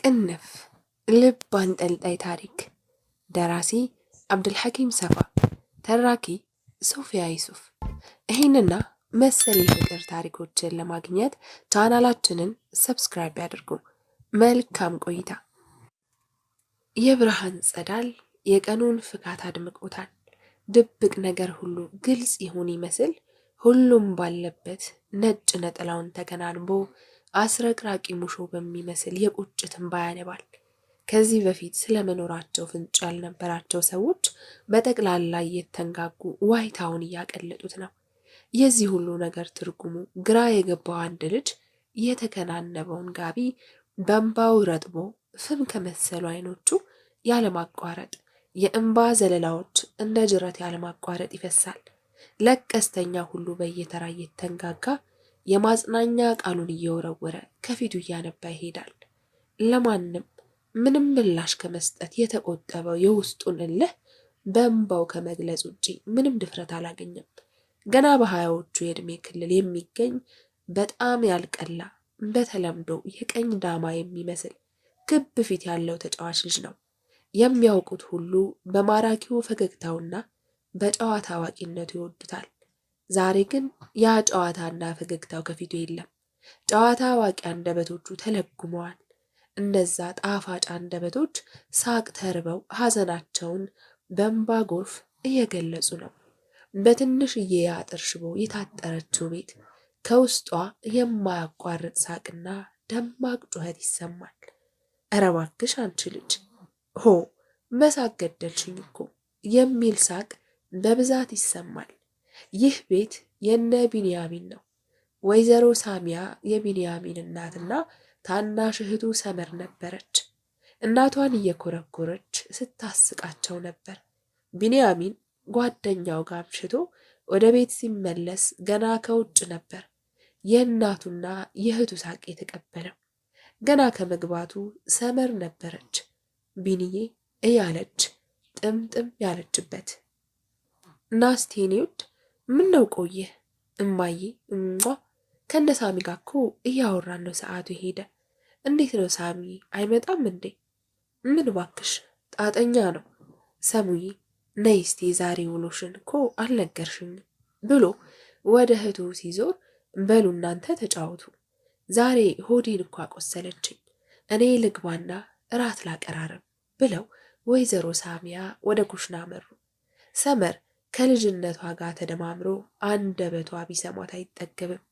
ቅንፍ ልብ አንጠልጣይ ታሪክ ደራሲ አብዱልሐኪም ሰፋ፣ ተራኪ ሶፊያ ዩሱፍ። ይህንና መሰል የፍቅር ታሪኮችን ለማግኘት ቻናላችንን ሰብስክራይብ ያድርጉ። መልካም ቆይታ። የብርሃን ጸዳል የቀኑን ፍካት አድምቆታል። ድብቅ ነገር ሁሉ ግልጽ ይሁን ይመስል ሁሉም ባለበት ነጭ ነጠላውን ተከናንቦ አስረቅራቂ ሙሾ በሚመስል የቁጭት እንባ ያነባል። ከዚህ በፊት ስለመኖራቸው ፍንጭ ያልነበራቸው ሰዎች በጠቅላላ እየተንጋጉ ዋይታውን እያቀለጡት ነው። የዚህ ሁሉ ነገር ትርጉሙ ግራ የገባው አንድ ልጅ የተከናነበውን ጋቢ በእንባው ረጥቦ ፍም ከመሰሉ አይኖቹ ያለማቋረጥ የእንባ ዘለላዎች እንደ ጅረት ያለማቋረጥ ይፈሳል። ለቀስተኛ ሁሉ በየተራ እየተንጋጋ የማጽናኛ ቃሉን እየወረወረ ከፊቱ እያነባ ይሄዳል። ለማንም ምንም ምላሽ ከመስጠት የተቆጠበው የውስጡን እልህ በእንባው ከመግለጽ ውጪ ምንም ድፍረት አላገኘም። ገና በሀያዎቹ የዕድሜ ክልል የሚገኝ በጣም ያልቀላ በተለምዶ የቀኝ ዳማ የሚመስል ክብ ፊት ያለው ተጫዋች ልጅ ነው። የሚያውቁት ሁሉ በማራኪው ፈገግታውና በጨዋታ አዋቂነቱ ይወዱታል። ዛሬ ግን ያ ጨዋታና ፈገግታው ከፊቱ የለም። ጨዋታ አዋቂ አንደበቶቹ ተለጉመዋል። እነዛ ጣፋጭ አንደበቶች ሳቅ ተርበው ሐዘናቸውን በእንባ ጎርፍ እየገለጹ ነው። በትንሽዬ የአጥር ሽቦ የታጠረችው ቤት ከውስጧ የማያቋርጥ ሳቅና ደማቅ ጩኸት ይሰማል። ኧረ እባክሽ አንቺ ልጅ ሆ በሳቅ ገደልሽኝ እኮ የሚል ሳቅ በብዛት ይሰማል። ይህ ቤት የነ ቢንያሚን ነው። ወይዘሮ ሳሚያ የቢንያሚን እናትና ታናሽ እህቱ ሰመር ነበረች። እናቷን እየኮረኮረች ስታስቃቸው ነበር። ቢንያሚን ጓደኛው ጋር አምሽቶ ወደ ቤት ሲመለስ ገና ከውጭ ነበር የእናቱና የእህቱ ሳቅ የተቀበለው። ገና ከመግባቱ ሰመር ነበረች ቢንዬ እያለች ጥምጥም ያለችበት። ናስቲ የኔ ውድ ምን ነው ቆየህ? እማዬ ከነ ሳሚ ጋር እኮ እያወራን ነው፣ ሰዓቱ ሄደ። እንዴት ነው ሳሚ አይመጣም እንዴ? ምን ባክሽ ጣጠኛ ነው። ሰሙዬ ነይ እስቲ የዛሬ ውሎሽን እኮ አልነገርሽኝ ብሎ ወደ እህቱ ሲዞር፣ በሉ እናንተ ተጫወቱ፣ ዛሬ ሆዴን እኮ አቆሰለችኝ፣ እኔ ልግባና እራት ላቀራረብ ብለው ወይዘሮ ሳሚያ ወደ ኩሽና መሩ። ሰመር ከልጅነቷ ጋር ተደማምሮ አንደበቷ ቢሰሟት አይጠገብም።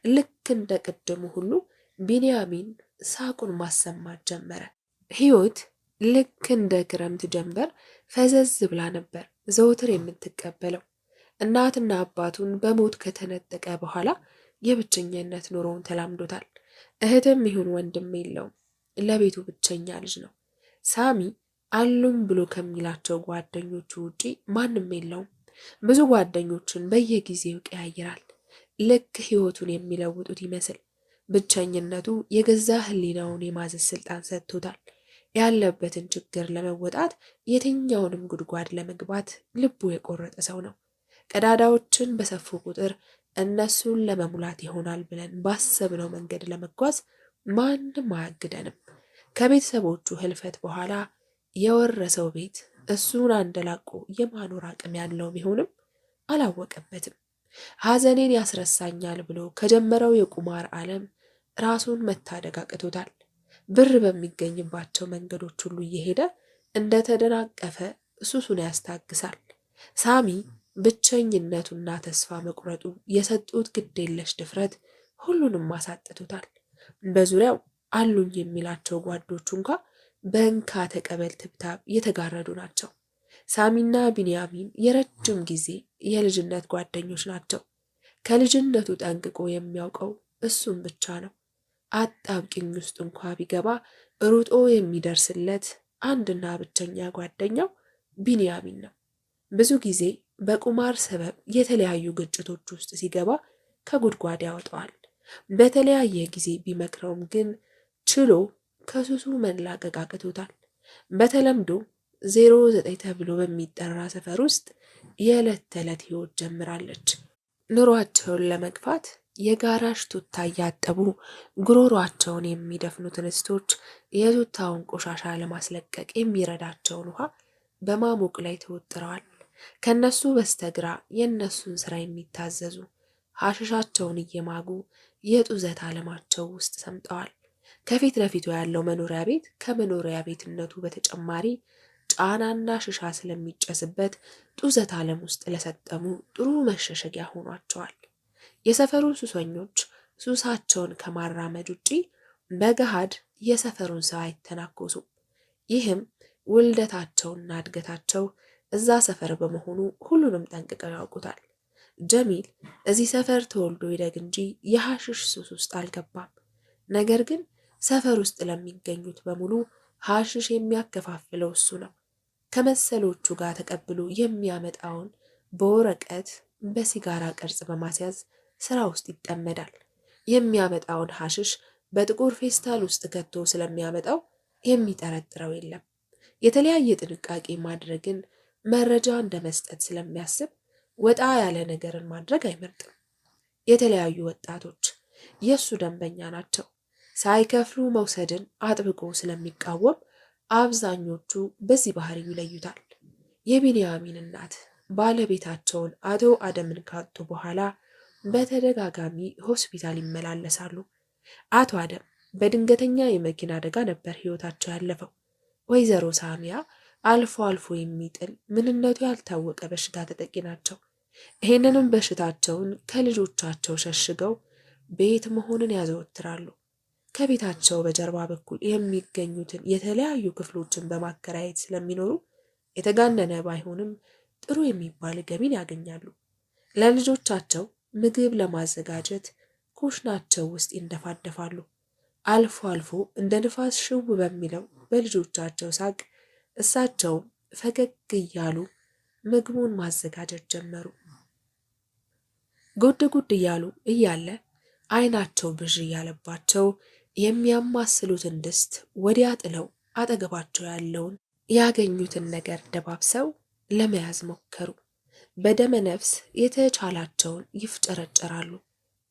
ልክ እንደ ቅድሙ ሁሉ ቢንያሚን ሳቁን ማሰማት ጀመረ። ሕይወት ልክ እንደ ክረምት ጀንበር ፈዘዝ ብላ ነበር ዘውትር የምትቀበለው። እናትና አባቱን በሞት ከተነጠቀ በኋላ የብቸኝነት ኑሮውን ተላምዶታል። እህትም ይሁን ወንድም የለውም። ለቤቱ ብቸኛ ልጅ ነው። ሳሚ አሉም ብሎ ከሚላቸው ጓደኞቹ ውጪ ማንም የለውም። ብዙ ጓደኞችን በየጊዜው ቀያይራል። ልክ ሕይወቱን የሚለውጡት ይመስል ብቸኝነቱ የገዛ ሕሊናውን የማዘዝ ስልጣን ሰጥቶታል። ያለበትን ችግር ለመወጣት የትኛውንም ጉድጓድ ለመግባት ልቡ የቆረጠ ሰው ነው። ቀዳዳዎችን በሰፉ ቁጥር እነሱን ለመሙላት ይሆናል ብለን ባሰብነው መንገድ ለመጓዝ ማንም አያግደንም። ከቤተሰቦቹ ህልፈት በኋላ የወረሰው ቤት እሱን አንደላቆ የማኖር አቅም ያለው ቢሆንም አላወቀበትም። ሐዘኔን ያስረሳኛል ብሎ ከጀመረው የቁማር ዓለም ራሱን መታደግ አቅቶታል። ብር በሚገኝባቸው መንገዶች ሁሉ እየሄደ እንደተደናቀፈ ሱሱን ያስታግሳል። ሳሚ ብቸኝነቱና ተስፋ መቁረጡ የሰጡት ግዴለሽ ድፍረት ሁሉንም አሳጥቶታል። በዙሪያው አሉኝ የሚላቸው ጓዶቹ እንኳ በእንካ ተቀበል ትብታብ የተጋረዱ ናቸው። ሳሚና ቢንያሚን የረጅም ጊዜ የልጅነት ጓደኞች ናቸው። ከልጅነቱ ጠንቅቆ የሚያውቀው እሱም ብቻ ነው። አጣብቂኝ ውስጥ እንኳ ቢገባ ሩጦ የሚደርስለት አንድና ብቸኛ ጓደኛው ቢንያሚን ነው። ብዙ ጊዜ በቁማር ሰበብ የተለያዩ ግጭቶች ውስጥ ሲገባ ከጉድጓድ ያወጣዋል። በተለያየ ጊዜ ቢመክረውም ግን ችሎ ከሱሱ መላቀቅ አቅቶታል። በተለምዶ 09 ተብሎ በሚጠራ ሰፈር ውስጥ የዕለት ተዕለት ሕይወት ጀምራለች። ኑሯቸውን ለመግፋት የጋራዥ ቱታ እያጠቡ ጉሮሯቸውን የሚደፍኑት እንስቶች የቱታውን ቆሻሻ ለማስለቀቅ የሚረዳቸውን ውሃ በማሞቅ ላይ ተወጥረዋል። ከነሱ በስተግራ የእነሱን ስራ የሚታዘዙ ሐሽሻቸውን እየማጉ የጡዘት ዓለማቸው ውስጥ ሰምጠዋል። ከፊት ለፊቱ ያለው መኖሪያ ቤት ከመኖሪያ ቤትነቱ በተጨማሪ ጫናና ሽሻ ስለሚጨስበት ጡዘት ዓለም ውስጥ ለሰጠሙ ጥሩ መሸሸጊያ ሆኗቸዋል። የሰፈሩ ሱሰኞች ሱሳቸውን ከማራመድ ውጪ በገሃድ የሰፈሩን ሰው አይተናኮሱም። ይህም ውልደታቸውና እድገታቸው እዛ ሰፈር በመሆኑ ሁሉንም ጠንቅቀው ያውቁታል። ጀሚል እዚህ ሰፈር ተወልዶ ይደግ እንጂ የሐሽሽ ሱስ ውስጥ አልገባም። ነገር ግን ሰፈር ውስጥ ለሚገኙት በሙሉ ሐሽሽ የሚያከፋፍለው እሱ ነው። ከመሰሎቹ ጋር ተቀብሎ የሚያመጣውን በወረቀት በሲጋራ ቅርጽ በማስያዝ ስራ ውስጥ ይጠመዳል። የሚያመጣውን ሐሽሽ በጥቁር ፌስታል ውስጥ ከቶ ስለሚያመጣው የሚጠረጥረው የለም። የተለያየ ጥንቃቄ ማድረግን መረጃ እንደ መስጠት ስለሚያስብ ወጣ ያለ ነገርን ማድረግ አይመርጥም። የተለያዩ ወጣቶች የእሱ ደንበኛ ናቸው። ሳይከፍሉ መውሰድን አጥብቆ ስለሚቃወም አብዛኞቹ በዚህ ባህሪው ይለዩታል። የቢንያሚን እናት ባለቤታቸውን አቶ አደምን ካጡ በኋላ በተደጋጋሚ ሆስፒታል ይመላለሳሉ። አቶ አደም በድንገተኛ የመኪና አደጋ ነበር ሕይወታቸው ያለፈው። ወይዘሮ ሳሚያ አልፎ አልፎ የሚጥል ምንነቱ ያልታወቀ በሽታ ተጠቂ ናቸው። ይህንንም በሽታቸውን ከልጆቻቸው ሸሽገው ቤት መሆንን ያዘወትራሉ። ከቤታቸው በጀርባ በኩል የሚገኙትን የተለያዩ ክፍሎችን በማከራየት ስለሚኖሩ የተጋነነ ባይሆንም ጥሩ የሚባል ገቢን ያገኛሉ። ለልጆቻቸው ምግብ ለማዘጋጀት ኩሽናቸው ውስጥ ይንደፋደፋሉ። አልፎ አልፎ እንደ ንፋስ ሽው በሚለው በልጆቻቸው ሳቅ እሳቸውም ፈገግ እያሉ ምግቡን ማዘጋጀት ጀመሩ። ጉድ ጉድ እያሉ እያለ አይናቸው ብዥ እያለባቸው የሚያማስሉትን ድስት ወዲያ ጥለው አጠገባቸው ያለውን ያገኙትን ነገር ደባብሰው ለመያዝ ሞከሩ። በደመ ነፍስ የተቻላቸውን ይፍጨረጨራሉ።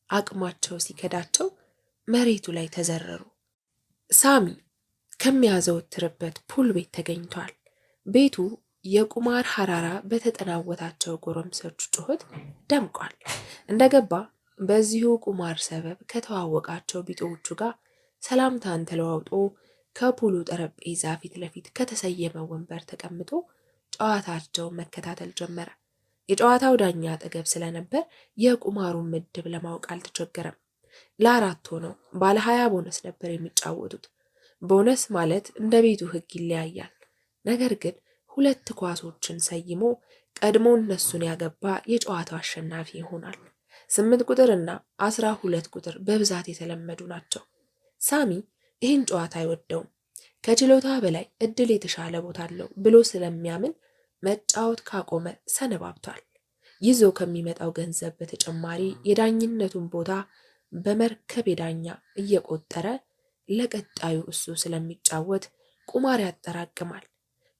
አቅማቸው ሲከዳቸው መሬቱ ላይ ተዘረሩ። ሳሚ ከሚያዘወትርበት ፑል ቤት ተገኝቷል። ቤቱ የቁማር ሐራራ በተጠናወታቸው ጎረምሶች ጩኸት ደምቋል። እንደገባ በዚሁ ቁማር ሰበብ ከተዋወቃቸው ቢጤዎቹ ጋር ሰላምታን ተለዋውጦ ከፑሉ ጠረጴዛ ፊት ለፊት ከተሰየመ ወንበር ተቀምጦ ጨዋታቸውን መከታተል ጀመረ። የጨዋታው ዳኛ አጠገብ ስለነበር የቁማሩን ምድብ ለማወቅ አልተቸገረም። ለአራት ሆነው ባለ 20 ቦነስ ነበር የሚጫወቱት። ቦነስ ማለት እንደ ቤቱ ሕግ ይለያያል። ነገር ግን 2 ኳሶችን ሰይሞ ቀድሞ እነሱን ያገባ የጨዋታው አሸናፊ ይሆናል። 8 ቁጥር እና 12 ቁጥር በብዛት የተለመዱ ናቸው። ሳሚ ይህን ጨዋታ አይወደውም። ከችሎታ በላይ እድል የተሻለ ቦታ አለው ብሎ ስለሚያምን መጫወት ካቆመ ሰነባብቷል። ይዞ ከሚመጣው ገንዘብ በተጨማሪ የዳኝነቱን ቦታ በመርከብ የዳኛ እየቆጠረ ለቀጣዩ እሱ ስለሚጫወት ቁማር ያጠራቅማል።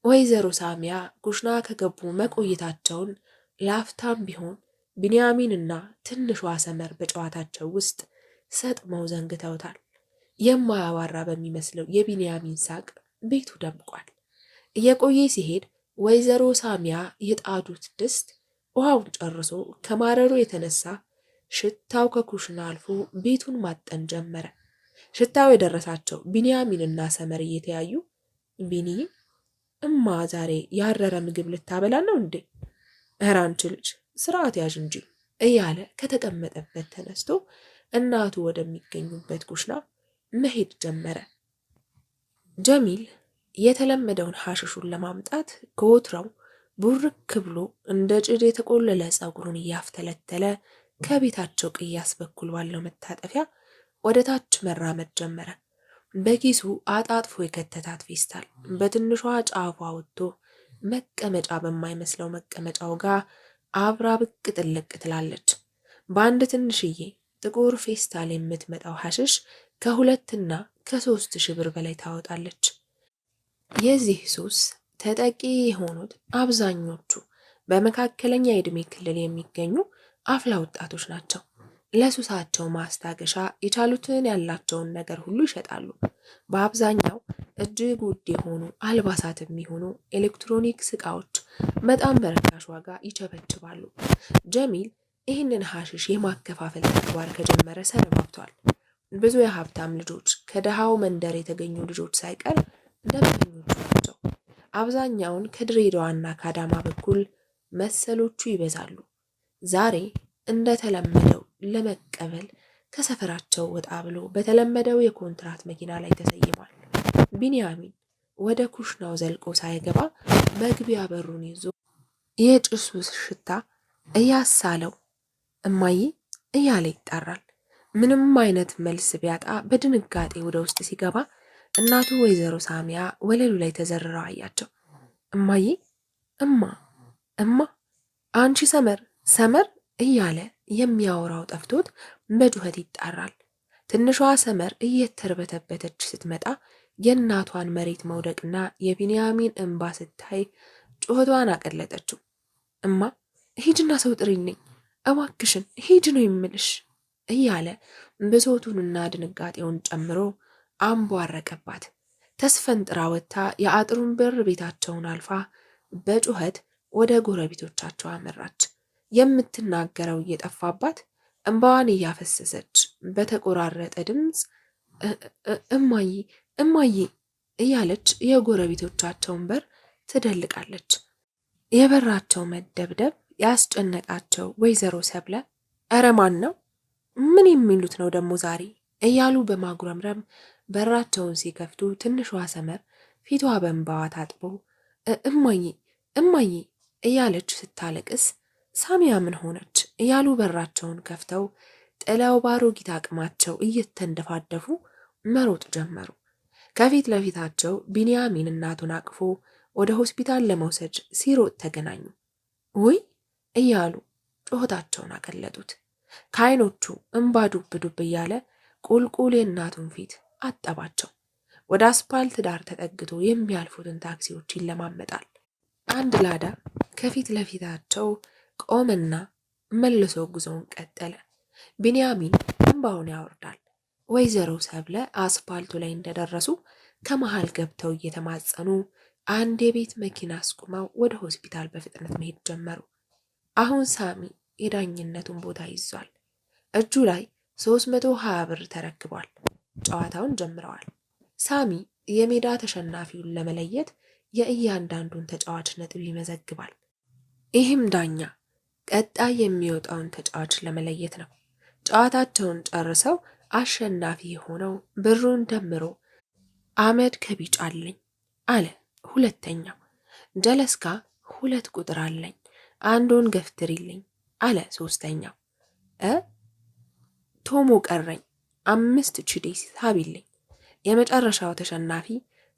ወይዘሮ ሳሚያ ኩሽና ከገቡ መቆየታቸውን ላፍታም ቢሆን ቢንያሚንና ትንሿ ሰመር በጨዋታቸው ውስጥ ሰጥመው ዘንግተውታል። የማያባራ በሚመስለው የቢንያሚን ሳቅ ቤቱ ደምቋል። እየቆየ ሲሄድ ወይዘሮ ሳሚያ የጣዱት ድስት ውሃውን ጨርሶ ከማረሩ የተነሳ ሽታው ከኩሽና አልፎ ቤቱን ማጠን ጀመረ። ሽታው የደረሳቸው ቢንያሚንና ሰመር እየተያዩ ቢኒ እማ ዛሬ ያረረ ምግብ ልታበላ ነው እንዴ? ኧረ አንቺ ልጅ ስርዓት ያዥ እንጂ እያለ ከተቀመጠበት ተነስቶ እናቱ ወደሚገኙበት ኩሽና መሄድ ጀመረ። ጀሚል የተለመደውን ሐሽሹን ለማምጣት ከወትሮው ቡርክ ብሎ እንደ ጭድ የተቆለለ ፀጉሩን እያፍተለተለ ከቤታቸው ቅያስ በኩል ባለው መታጠፊያ ወደ ታች መራመድ ጀመረ። በኪሱ አጣጥፎ የከተታት ፌስታል በትንሿ ጫፏ ወጥቶ መቀመጫ በማይመስለው መቀመጫው ጋር አብራ ብቅ ጥልቅ ትላለች። በአንድ ትንሽዬ ጥቁር ፌስታል የምትመጣው ሐሽሽ ከ2,000 እና ከ3,000 ብር በላይ ታወጣለች። የዚህ ሱስ ተጠቂ የሆኑት አብዛኞቹ በመካከለኛ የዕድሜ ክልል የሚገኙ አፍላ ወጣቶች ናቸው። ለሱሳቸው ማስታገሻ የቻሉትን ያላቸውን ነገር ሁሉ ይሸጣሉ። በአብዛኛው እጅግ ውድ የሆኑ አልባሳት የሚሆኑ ኤሌክትሮኒክስ እቃዎች በጣም በርካሽ ዋጋ ይቸበችባሉ። ጀሚል ይህንን ሐሽሽ የማከፋፈል ተግባር ከጀመረ ሰነባብቷል። ብዙ የሀብታም ልጆች ከደሃው መንደር የተገኙ ልጆች ሳይቀር ደንበኞቹ ናቸው። አብዛኛውን ከድሬዳዋና ከአዳማ በኩል መሰሎቹ ይበዛሉ። ዛሬ እንደተለመደው ለመቀበል ከሰፈራቸው ወጣ ብሎ በተለመደው የኮንትራት መኪና ላይ ተሰይሟል። ቢንያሚን ወደ ኩሽናው ዘልቆ ሳይገባ መግቢያ በሩን ይዞ የጭሱ ሽታ እያሳለው እማዬ እያለ ይጣራል። ምንም አይነት መልስ ቢያጣ በድንጋጤ ወደ ውስጥ ሲገባ እናቱ ወይዘሮ ሳሚያ ወለሉ ላይ ተዘርረው አያቸው። እማዬ እማ እማ አንቺ ሰመር ሰመር እያለ የሚያወራው ጠፍቶት በጩኸት ይጣራል። ትንሿ ሰመር እየተርበተበተች ስትመጣ የእናቷን መሬት መውደቅና የቢንያሚን እንባ ስታይ ጩኸቷን አቀለጠችው። እማ ሂጅና ሰው ጥሪልኝ እባክሽን ሂጅ ነው የምልሽ እያለ ብሶቱንና ድንጋጤውን ጨምሮ አንቧረቀባት። ተስፈንጥራ ወጥታ የአጥሩን በር ቤታቸውን አልፋ በጩኸት ወደ ጎረቤቶቻቸው አመራች። የምትናገረው እየጠፋባት እንባዋን እያፈሰሰች በተቆራረጠ ድምፅ እማዬ እማዬ እያለች የጎረቤቶቻቸውን በር ትደልቃለች። የበራቸው መደብደብ ያስጨነቃቸው ወይዘሮ ሰብለ እረ ማን ነው? ምን የሚሉት ነው ደግሞ ዛሬ? እያሉ በማጉረምረም በራቸውን ሲከፍቱ ትንሿ ሰመር ፊቷ በእንባዋ ታጥቦ እማዬ እማዬ እያለች ስታለቅስ ሳሚያ ምን ሆነች? እያሉ በራቸውን ከፍተው ጥለው ባሮጊት አቅማቸው እየተንደፋደፉ መሮጥ ጀመሩ። ከፊት ለፊታቸው ቢንያሚን እናቱን አቅፎ ወደ ሆስፒታል ለመውሰድ ሲሮጥ ተገናኙ። ውይ እያሉ ጩኸታቸውን አቀለጡት። ከዓይኖቹ እንባ ዱብ ዱብ እያለ ቁልቁል የእናቱን ፊት አጠባቸው። ወደ አስፓልት ዳር ተጠግቶ የሚያልፉትን ታክሲዎች ይለማመጣል። አንድ ላዳ ከፊት ለፊታቸው ቆመና መልሶ ጉዞውን ቀጠለ። ቢንያሚን እንባውን ያወርዳል። ወይዘሮ ሰብለ አስፓልቱ ላይ እንደደረሱ ከመሃል ገብተው እየተማጸኑ አንድ የቤት መኪና አስቁመው ወደ ሆስፒታል በፍጥነት መሄድ ጀመሩ። አሁን ሳሚ የዳኝነቱን ቦታ ይዟል። እጁ ላይ 320 ብር ተረክቧል። ጨዋታውን ጀምረዋል። ሳሚ የሜዳ ተሸናፊውን ለመለየት የእያንዳንዱን ተጫዋች ነጥብ ይመዘግባል። ይህም ዳኛ ቀጣይ የሚወጣውን ተጫዋች ለመለየት ነው። ጨዋታቸውን ጨርሰው አሸናፊ የሆነው ብሩን ደምሮ አመድ ከቢጫ አለኝ አለ ሁለተኛው። ጀለስካ 2 ቁጥር አለኝ አንዱን ገፍትሪልኝ አለ ሶስተኛው። ቶሞ ቀረኝ 5 ቺዴስ ሳቢልኝ። የመጨረሻው ተሸናፊ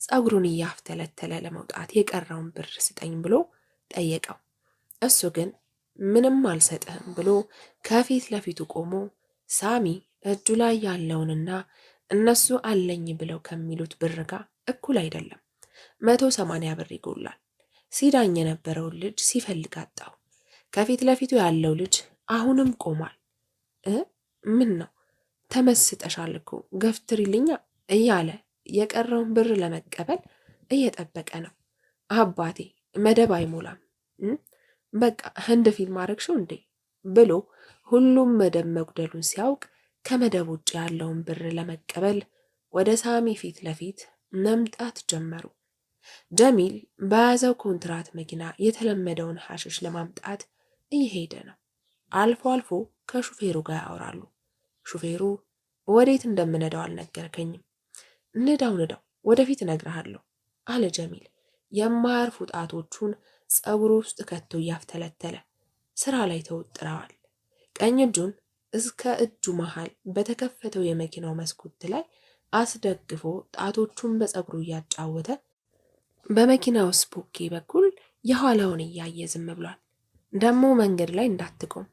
ጸጉሩን እያፍተለተለ ለመውጣት የቀረውን ብር ስጠኝ ብሎ ጠየቀው። እሱ ግን ምንም አልሰጥህም ብሎ ከፊት ለፊቱ ቆሞ ሳሚ እጁ ላይ ያለውንና እነሱ አለኝ ብለው ከሚሉት ብር ጋር እኩል አይደለም። 180 ብር ይጎላል። ሲዳኝ የነበረውን ልጅ ሲፈልግ አጣው። ከፊት ለፊቱ ያለው ልጅ አሁንም ቆሟል። ምን ነው ተመስጠሻል እኮ ገፍትሪልኛ እያለ የቀረውን ብር ለመቀበል እየጠበቀ ነው። አባቴ መደብ አይሞላም፣ በቃ ህንድ ፊልም አረግሽው እንዴ ብሎ ሁሉም መደብ መጉደሉን ሲያውቅ ከመደብ ውጭ ያለውን ብር ለመቀበል ወደ ሳሚ ፊት ለፊት መምጣት ጀመሩ። ጀሚል በያዘው ኮንትራት መኪና የተለመደውን ሐሽሽ ለማምጣት እየሄደ ነው። አልፎ አልፎ ከሹፌሩ ጋር ያወራሉ። ሹፌሩ ወዴት እንደምነዳው አልነገርከኝም። ንዳው ወደፊት እነግርሃለሁ አለ ጀሚል የማያርፉ ጣቶቹን ጸጉሩ ውስጥ ከቶ እያፍተለተለ። ስራ ላይ ተወጥረዋል። ቀኝ እጁን እስከ እጁ መሃል በተከፈተው የመኪናው መስኮት ላይ አስደግፎ ጣቶቹን በጸጉሩ እያጫወተ በመኪናው ስፖኬ በኩል የኋላውን እያየ ዝም ብሏል። ደግሞ መንገድ ላይ እንዳትቆም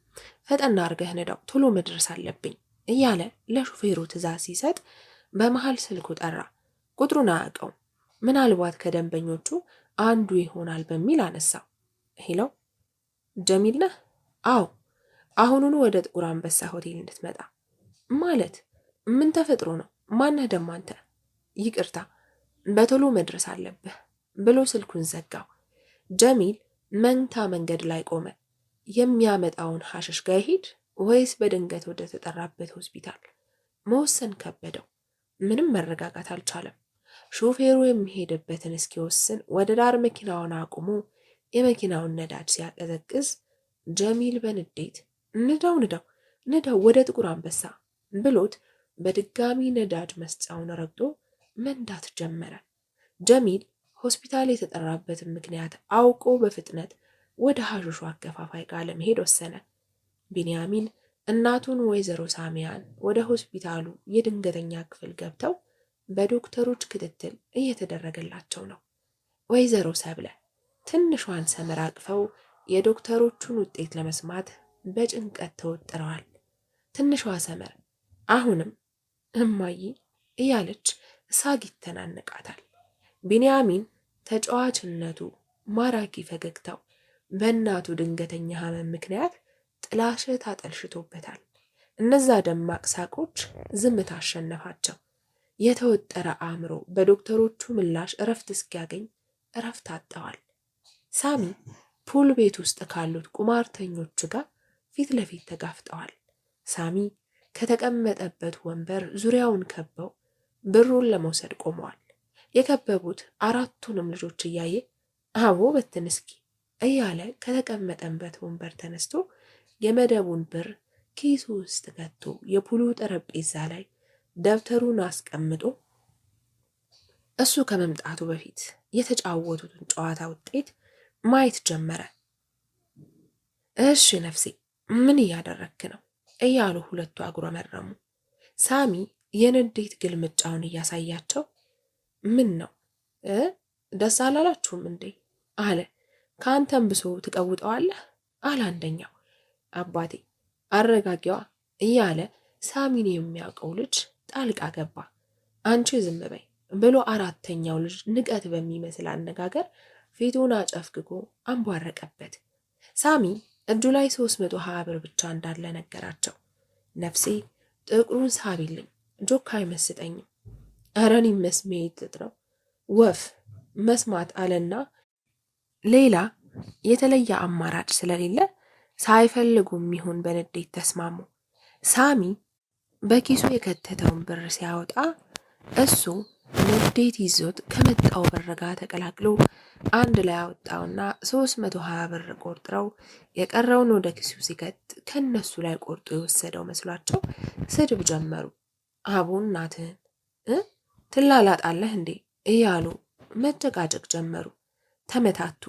ፈጠና አርገህ ንዳው፣ ቶሎ መድረስ አለብኝ እያለ ለሹፌሩ ትዕዛዝ ሲሰጥ በመሃል ስልኩ ጠራ። ቁጥሩን አያውቀውም። ምናልባት ከደንበኞቹ አንዱ ይሆናል በሚል አነሳው። ሄሎ ጀሚል ነህ? አዎ። አሁኑኑ ወደ ጥቁር አንበሳ ሆቴል እንድትመጣ። ማለት ምን ተፈጥሮ ነው? ማነህ ደሞ አንተ? ይቅርታ በቶሎ መድረስ አለብህ ብሎ ስልኩን ዘጋው። ጀሚል መንታ መንገድ ላይ ቆመ። የሚያመጣውን ሐሸሽ ጋር ይሄድ ወይስ በድንገት ወደ ተጠራበት ሆስፒታል? መወሰን ከበደው። ምንም መረጋጋት አልቻለም። ሾፌሩ የሚሄድበትን እስኪወስን ወደ ዳር መኪናውን አቁሞ የመኪናውን ነዳጅ ሲያቀዘቅዝ ጀሚል በንዴት ንዳው ንዳው ንዳው ወደ ጥቁር አንበሳ ብሎት በድጋሚ ነዳጅ መስጫውን ረግጦ መንዳት ጀመረ። ጀሚል ሆስፒታል የተጠራበትን ምክንያት አውቆ በፍጥነት ወደ ሐሽሹ አከፋፋይ ጋር ለመሄድ ወሰነ። ቢንያሚን እናቱን ወይዘሮ ሳሚያን ወደ ሆስፒታሉ የድንገተኛ ክፍል ገብተው በዶክተሮች ክትትል እየተደረገላቸው ነው። ወይዘሮ ሰብለ ትንሿን ሰመር አቅፈው የዶክተሮቹን ውጤት ለመስማት በጭንቀት ተወጥረዋል። ትንሿ ሰመር አሁንም እማዬ እያለች ሳግ ይተናነቃታል። ቢንያሚን ተጫዋችነቱ፣ ማራኪ ፈገግታው በእናቱ ድንገተኛ ሕመም ምክንያት ጥላሸት አጠልሽቶበታል። እነዛ ደማቅ ሳቆች ዝምታ አሸነፋቸው። የተወጠረ አእምሮ በዶክተሮቹ ምላሽ እረፍት እስኪያገኝ እረፍት አጥተዋል። ሳሚ ፑል ቤት ውስጥ ካሉት ቁማርተኞቹ ጋር ፊት ለፊት ተጋፍጠዋል። ሳሚ ከተቀመጠበት ወንበር ዙሪያውን ከበው ብሩን ለመውሰድ ቆመዋል። የከበቡት አራቱንም ልጆች እያየ አቦ በትን እስኪ እያለ ከተቀመጠበት ወንበር ተነስቶ የመደቡን ብር ኪሱ ውስጥ ከቶ የፑሉ ጠረጴዛ ላይ ደብተሩን አስቀምጦ እሱ ከመምጣቱ በፊት የተጫወቱትን ጨዋታ ውጤት ማየት ጀመረ። እሺ ነፍሴ ምን እያደረክ ነው? እያሉ ሁለቱ አጉረመረሙ። ሳሚ የንዴት ግልምጫውን እያሳያቸው ምን ነው ደስ አላላችሁም እንዴ? አለ። ከአንተም ብሶ ትቀውጠዋለህ አለ አንደኛው። አባቴ አረጋጊዋ እያለ ሳሚን የሚያውቀው ልጅ ጣልቃ ገባ። አንቺ ዝም በይ ብሎ አራተኛው ልጅ ንቀት በሚመስል አነጋገር ፊቱን አጨፍግጎ አንቧረቀበት። ሳሚ እጁ ላይ 320 ብር ብቻ እንዳለ ነገራቸው። ነፍሴ ጥቁሩን ሳቢልኝ ጆካ አይመስጠኝም። እረኒ መስሜ ጥጥ ነው ወፍ መስማት አለና ሌላ የተለየ አማራጭ ስለሌለ ሳይፈልጉም ይሁን በንዴት ተስማሙ። ሳሚ በኪሱ የከተተውን ብር ሲያወጣ እሱ ንዴት ይዞት ከመጣው ብር ጋር ተቀላቅሎ አንድ ላይ አወጣውና 320 ብር ቆርጥረው የቀረውን ወደ ኪሱ ሲከት ከነሱ ላይ ቆርጦ የወሰደው መስሏቸው ስድብ ጀመሩ። አቦ እናትህን ትላላጣለህ እንዴ እያሉ መጨቃጨቅ ጀመሩ። ተመታቱ።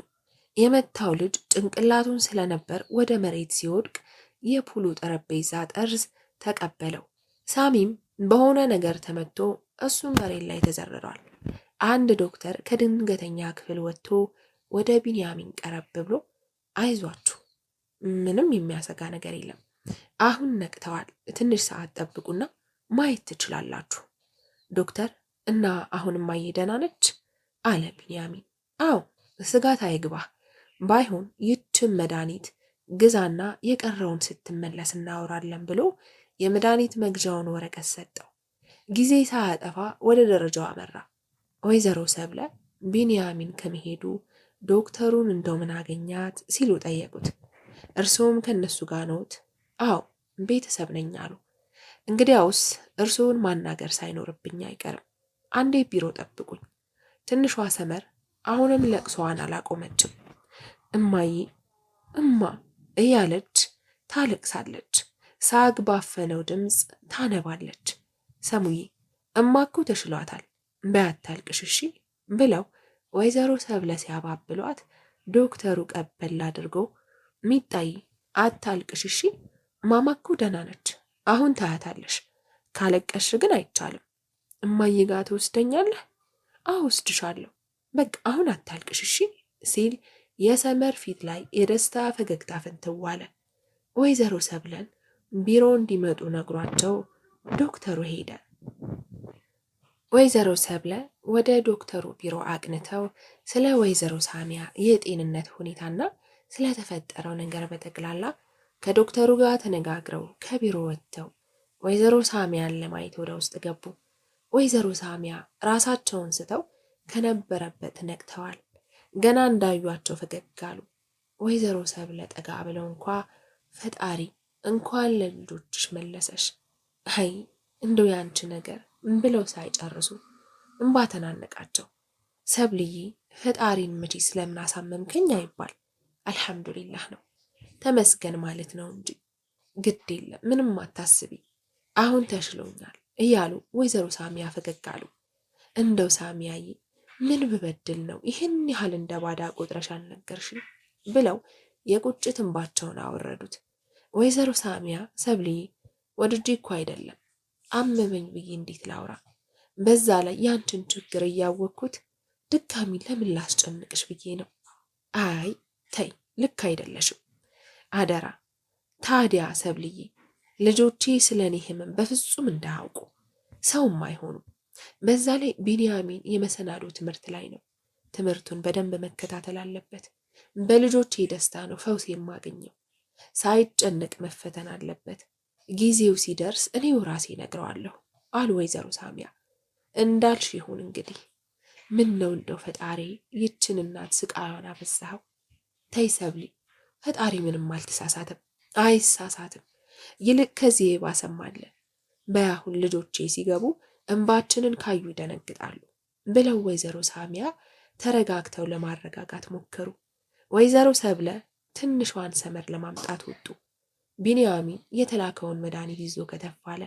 የመታው ልጅ ጭንቅላቱን ስለነበር ወደ መሬት ሲወድቅ የፑሉ ጠረጴዛ ጠርዝ ተቀበለው። ሳሚም በሆነ ነገር ተመቶ እሱም መሬት ላይ ተዘርሯል። አንድ ዶክተር ከድንገተኛ ክፍል ወጥቶ ወደ ቢንያሚን ቀረብ ብሎ አይዟችሁ፣ ምንም የሚያሰጋ ነገር የለም፣ አሁን ነቅተዋል፣ ትንሽ ሰዓት ጠብቁና ማየት ትችላላችሁ። ዶክተር እና አሁን እማዬ ደህና ነች? አለ ቢንያሚን። አዎ ስጋት አይግባህ፣ ባይሆን ይችን መድኃኒት ግዛና የቀረውን ስትመለስ እናወራለን ብሎ የመድኃኒት መግዣውን ወረቀት ሰጠው። ጊዜ ሳያጠፋ ወደ ደረጃው አመራ። ወይዘሮ ሰብለ ቢንያሚን ከመሄዱ ዶክተሩን እንደው ምን አገኛት ሲሉ ጠየቁት። እርስዎም ከነሱ ጋር ነዎት? አዎ ቤተሰብ ነኝ አሉ። እንግዲያውስ እርስዎን ማናገር ሳይኖርብኝ አይቀርም። አንዴ ቢሮ ጠብቁኝ። ትንሿ ሰመር አሁንም ለቅሶዋን አላቆመችም። እማዬ እማ እያለች ታለቅሳለች። ሳግ ባፈነው ድምፅ ታነባለች። ሰሙዬ እማኩ ተሽሏታል፣ በያታልቅሽ እሺ ብለው ወይዘሮ ሰብለ ሲያባብሏት ዶክተሩ ቀበል አድርጎ ሚጣይ አታልቅሽ እሺ፣ ማማኩ ደህና ነች፣ አሁን ታያታለሽ፣ ካለቀሽ ግን አይቻልም። እማዬ ጋ ትወስደኛለህ? አዎ ወስድሻለሁ፣ በቃ አሁን አታልቅሽ እሺ ሲል የሰመር ፊት ላይ የደስታ ፈገግታ ፍንትው አለ። ወይዘሮ ሰብለን ቢሮ እንዲመጡ ነግሯቸው ዶክተሩ ሄደ። ወይዘሮ ሰብለ ወደ ዶክተሩ ቢሮ አቅንተው ስለ ወይዘሮ ሳሚያ የጤንነት ሁኔታና ስለተፈጠረው ነገር በጠቅላላ ከዶክተሩ ጋር ተነጋግረው ከቢሮ ወጥተው ወይዘሮ ሳሚያን ለማየት ወደ ውስጥ ገቡ። ወይዘሮ ሳሚያ ራሳቸውን ስተው ከነበረበት ነቅተዋል። ገና እንዳዩቸው ፈገግ አሉ። ወይዘሮ ሰብለ ጠጋ ብለው ፈጣሪ እንኳን ለልጆችሽ መለሰሽ፣ አይ እንደው ያንቺ ነገር ብለው ሳይጨርሱ እንባ ተናነቃቸው። ሰብልዬ ፈጣሪን መቼ ስለምን አሳመምከኝ አይባል፣ አልሐምዱሊላህ ነው ተመስገን ማለት ነው እንጂ ግድ የለም ምንም አታስቢ፣ አሁን ተሽሎኛል እያሉ ወይዘሮ ሳሚያ ፈገግ አሉ። እንደው ሳሚያዬ ምን ብበድል ነው ይህን ያህል እንደ ባዳ ቆጥረሽ አልነገርሽኝ ብለው የቁጭት እንባቸውን አወረዱት። ወይዘሮ ሳሚያ ሰብልዬ ወድጄ እኮ አይደለም አመመኝ ብዬ እንዴት ላውራ፣ በዛ ላይ ያንቺን ችግር እያወቅኩት ድጋሚ ለምን ላስጨንቅሽ ብዬ ነው። አይ ተይ ልክ አይደለሽም አደራ። ታዲያ ሰብልዬ ልጆቼ ስለ እኔ ህመም በፍጹም እንዳያውቁ፣ ሰውም አይሆኑም። በዛ ላይ ቢንያሚን የመሰናዶ ትምህርት ላይ ነው። ትምህርቱን በደንብ መከታተል አለበት። በልጆቼ ደስታ ነው ፈውስ የማገኘው። ሳይጨነቅ መፈተን አለበት። ጊዜው ሲደርስ እኔው ራሴ ነግረዋለሁ አሉ ወይዘሮ ሳሚያ። እንዳልሽ ይሁን እንግዲህ። ምን ነው እንደው ፈጣሪ ይችን እናት ስቃዩን አበዛኸው። ተይ ሰብሊ፣ ፈጣሪ ምንም አልተሳሳትም፣ አይሳሳትም። ይልቅ ከዚህ የባሰም አለ። በያሁን ልጆቼ ሲገቡ እንባችንን ካዩ ይደነግጣሉ ብለው ወይዘሮ ሳሚያ ተረጋግተው ለማረጋጋት ሞከሩ። ወይዘሮ ሰብለ ትንሿን ሰመር ለማምጣት ወጡ። ቢንያሚን የተላከውን መድኃኒት ይዞ ከተፍ አለ።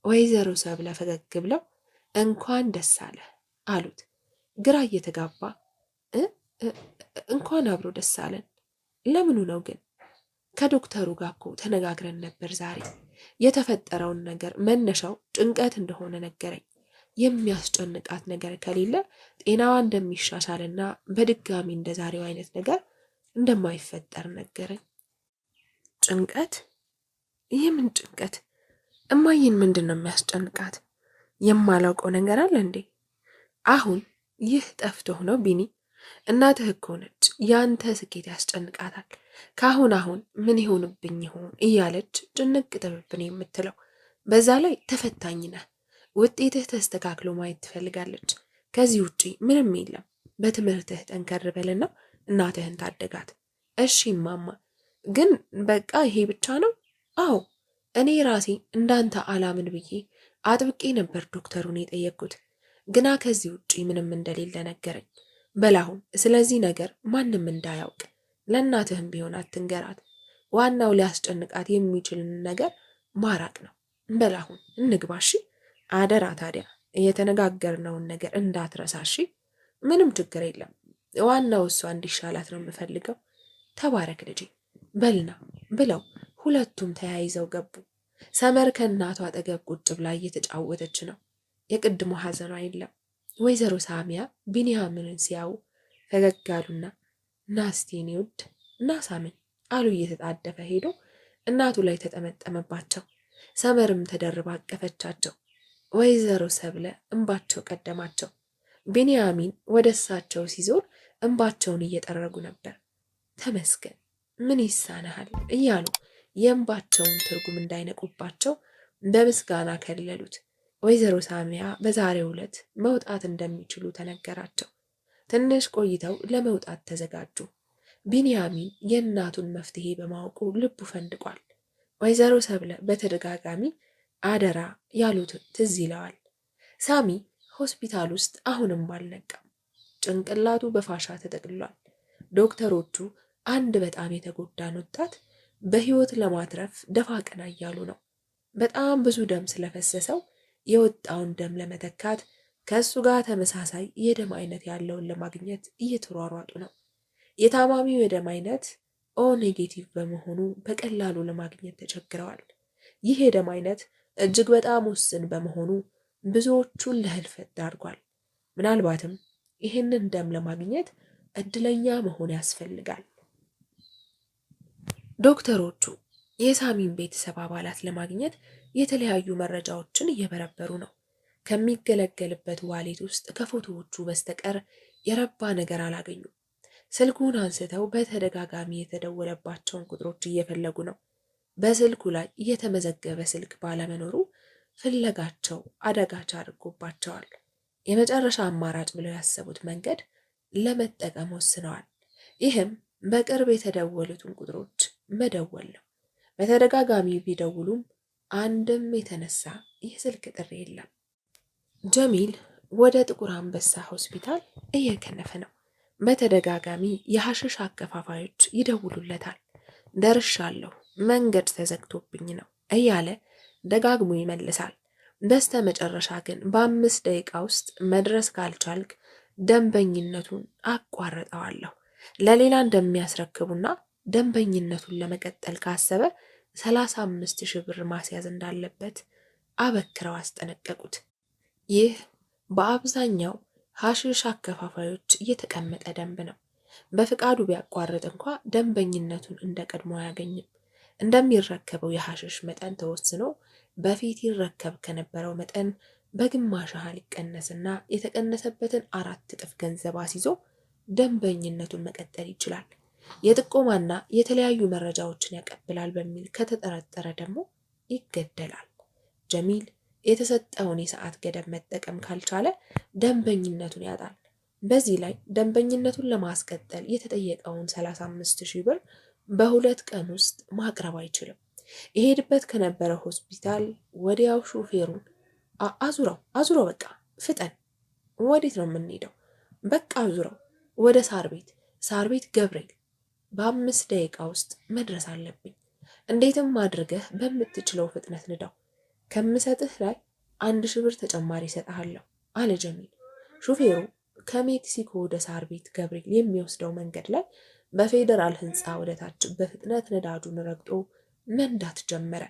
ወይዘሮ ሰብለ ፈገግ ብለው እንኳን ደስ አለ አሉት። ግራ እየተጋባ እንኳን አብሮ ደስ አለን። ለምኑ ነው ግን? ከዶክተሩ ጋር እኮ ተነጋግረን ነበር ዛሬ። የተፈጠረውን ነገር መነሻው ጭንቀት እንደሆነ ነገረኝ። የሚያስጨንቃት ነገር ከሌለ ጤናዋ እንደሚሻሻልና በድጋሚ እንደ ዛሬው አይነት ነገር እንደማይፈጠር ነገረኝ። ጭንቀት? የምን ጭንቀት? እማዬን ምንድን ነው የሚያስጨንቃት? የማላውቀው ነገር አለ እንዴ? አሁን ይህ ጠፍቶ ነው ቢኒ? እናትህ እኮ ነች። ያንተ ስኬት ያስጨንቃታል። አሁን ምን ይሆንብኝ ይሆን እያለች ጭንቅ ጥብብን የምትለው። በዛ ላይ ተፈታኝ ነህ። ውጤትህ ተስተካክሎ ማየት ትፈልጋለች። ከዚህ ውጪ ምንም የለም። በትምህርትህ ጠንከር በልና እናትህን ታደጋት። እሺ ማማ፣ ግን በቃ ይሄ ብቻ ነው? አዎ፣ እኔ ራሴ እንዳንተ አላምን ብዬ አጥብቄ ነበር ዶክተሩን የጠየቅኩት፣ ግና ከዚህ ውጪ ምንም እንደሌለ ነገረኝ። በላሁን ስለዚህ ነገር ማንም እንዳያውቅ፣ ለእናትህም ቢሆን አትንገራት። ዋናው ሊያስጨንቃት የሚችልን ነገር ማራቅ ነው። በላሁን እንግባሺ፣ አደራ። ታዲያ እየተነጋገርነውን ነገር እንዳትረሳሺ። ምንም ችግር የለም። ዋናው እሷ እንዲሻላት ነው የምፈልገው። ተባረክ ልጄ፣ በልና ብለው ሁለቱም ተያይዘው ገቡ። ሰመር ከእናቷ አጠገብ ቁጭ ብላ እየተጫወተች ነው። የቅድሞ ሐዘኗ የለም። ወይዘሮ ሳሚያ ቢንያምንን ሲያዩ ፈገግ አሉና ናስቲ የኔ ውድ እናሳምን አሉ። እየተጣደፈ ሄዶ እናቱ ላይ ተጠመጠመባቸው። ሰመርም ተደርባ አቀፈቻቸው። ወይዘሮ ሰብለ እንባቸው ቀደማቸው። ቢንያሚን ወደ እሳቸው ሲዞር እንባቸውን እየጠረጉ ነበር። ተመስገን ምን ይሳነሃል እያሉ የእንባቸውን ትርጉም እንዳይነቁባቸው በምስጋና ከለሉት። ወይዘሮ ሳሚያ በዛሬው ዕለት መውጣት እንደሚችሉ ተነገራቸው። ትንሽ ቆይተው ለመውጣት ተዘጋጁ። ቢንያሚን የእናቱን መፍትሄ በማወቁ ልቡ ፈንድቋል። ወይዘሮ ሰብለ በተደጋጋሚ አደራ ያሉትን ትዝ ይለዋል። ሳሚ ሆስፒታል ውስጥ አሁንም አልነቃም። ጭንቅላቱ በፋሻ ተጠቅልሏል። ዶክተሮቹ አንድ በጣም የተጎዳን ወጣት በህይወት ለማትረፍ ደፋ ቀና እያሉ ነው። በጣም ብዙ ደም ስለፈሰሰው የወጣውን ደም ለመተካት ከእሱ ጋር ተመሳሳይ የደም አይነት ያለውን ለማግኘት እየተሯሯጡ ነው። የታማሚው የደም አይነት ኦ ኔጌቲቭ በመሆኑ በቀላሉ ለማግኘት ተቸግረዋል። ይህ የደም አይነት እጅግ በጣም ውስን በመሆኑ ብዙዎቹን ለህልፈት ዳርጓል። ምናልባትም ይህንን ደም ለማግኘት እድለኛ መሆን ያስፈልጋል። ዶክተሮቹ የሳሚን ቤተሰብ አባላት ለማግኘት የተለያዩ መረጃዎችን እየበረበሩ ነው። ከሚገለገልበት ዋሌት ውስጥ ከፎቶዎቹ በስተቀር የረባ ነገር አላገኙም። ስልኩን አንስተው በተደጋጋሚ የተደወለባቸውን ቁጥሮች እየፈለጉ ነው። በስልኩ ላይ የተመዘገበ ስልክ ባለመኖሩ ፍለጋቸው አደጋች አድርጎባቸዋል። የመጨረሻ አማራጭ ብለው ያሰቡት መንገድ ለመጠቀም ወስነዋል። ይህም በቅርብ የተደወሉትን ቁጥሮች መደወል ነው። በተደጋጋሚ ቢደውሉም አንድም የተነሳ የስልክ ጥሪ የለም። ጀሚል ወደ ጥቁር አንበሳ ሆስፒታል እየከነፈ ነው። በተደጋጋሚ የሐሽሽ አከፋፋዮች ይደውሉለታል። ደርሻለሁ፣ መንገድ ተዘግቶብኝ ነው እያለ ደጋግሞ ይመልሳል። በስተ መጨረሻ ግን በ5 ደቂቃ ውስጥ መድረስ ካልቻልክ ደንበኝነቱን አቋርጠዋለሁ፣ ለሌላ እንደሚያስረክቡና ደንበኝነቱን ለመቀጠል ካሰበ 35,000 ብር ማስያዝ እንዳለበት አበክረው አስጠነቀቁት። ይህ በአብዛኛው ሐሽሽ አከፋፋዮች የተቀመጠ ደንብ ነው። በፍቃዱ ቢያቋርጥ እንኳ ደንበኝነቱን እንደ ቀድሞ አያገኝም። እንደሚረከበው የሐሽሽ መጠን ተወስኖ በፊት ይረከብ ከነበረው መጠን በግማሽ ያህል ይቀነስና የተቀነሰበትን 4 እጥፍ ገንዘብ አስይዞ ደንበኝነቱን መቀጠል ይችላል። የጥቆማና የተለያዩ መረጃዎችን ያቀብላል በሚል ከተጠረጠረ ደግሞ ይገደላል። ጀሚል የተሰጠውን የሰዓት ገደብ መጠቀም ካልቻለ ደንበኝነቱን ያጣል። በዚህ ላይ ደንበኝነቱን ለማስቀጠል የተጠየቀውን 35,000 ብር በ2 ቀን ውስጥ ማቅረብ አይችልም። የሄድበት ከነበረው ሆስፒታል ወዲያው ሹፌሩን አዙረው፣ በቃ ፍጠን፣ ወዴት ነው የምንሄደው? በቃ አዙረው ወደ ሳር ቤት ገብርኤል፣ በ5 ደቂቃ ውስጥ መድረስ አለብኝ። እንዴትም አድርገህ በምትችለው ፍጥነት ንዳው፣ ከምሰጥህ ላይ 1,000 ብር ተጨማሪ እሰጥሃለሁ አለ ጀሚል። ሹፌሩ ከሜክሲኮ ወደ ሳር ቤት ገብርኤል የሚወስደው መንገድ ላይ በፌዴራል ህንፃ ወደ ታች በፍጥነት ነዳጁን ረግጦ መንዳት ጀመረ።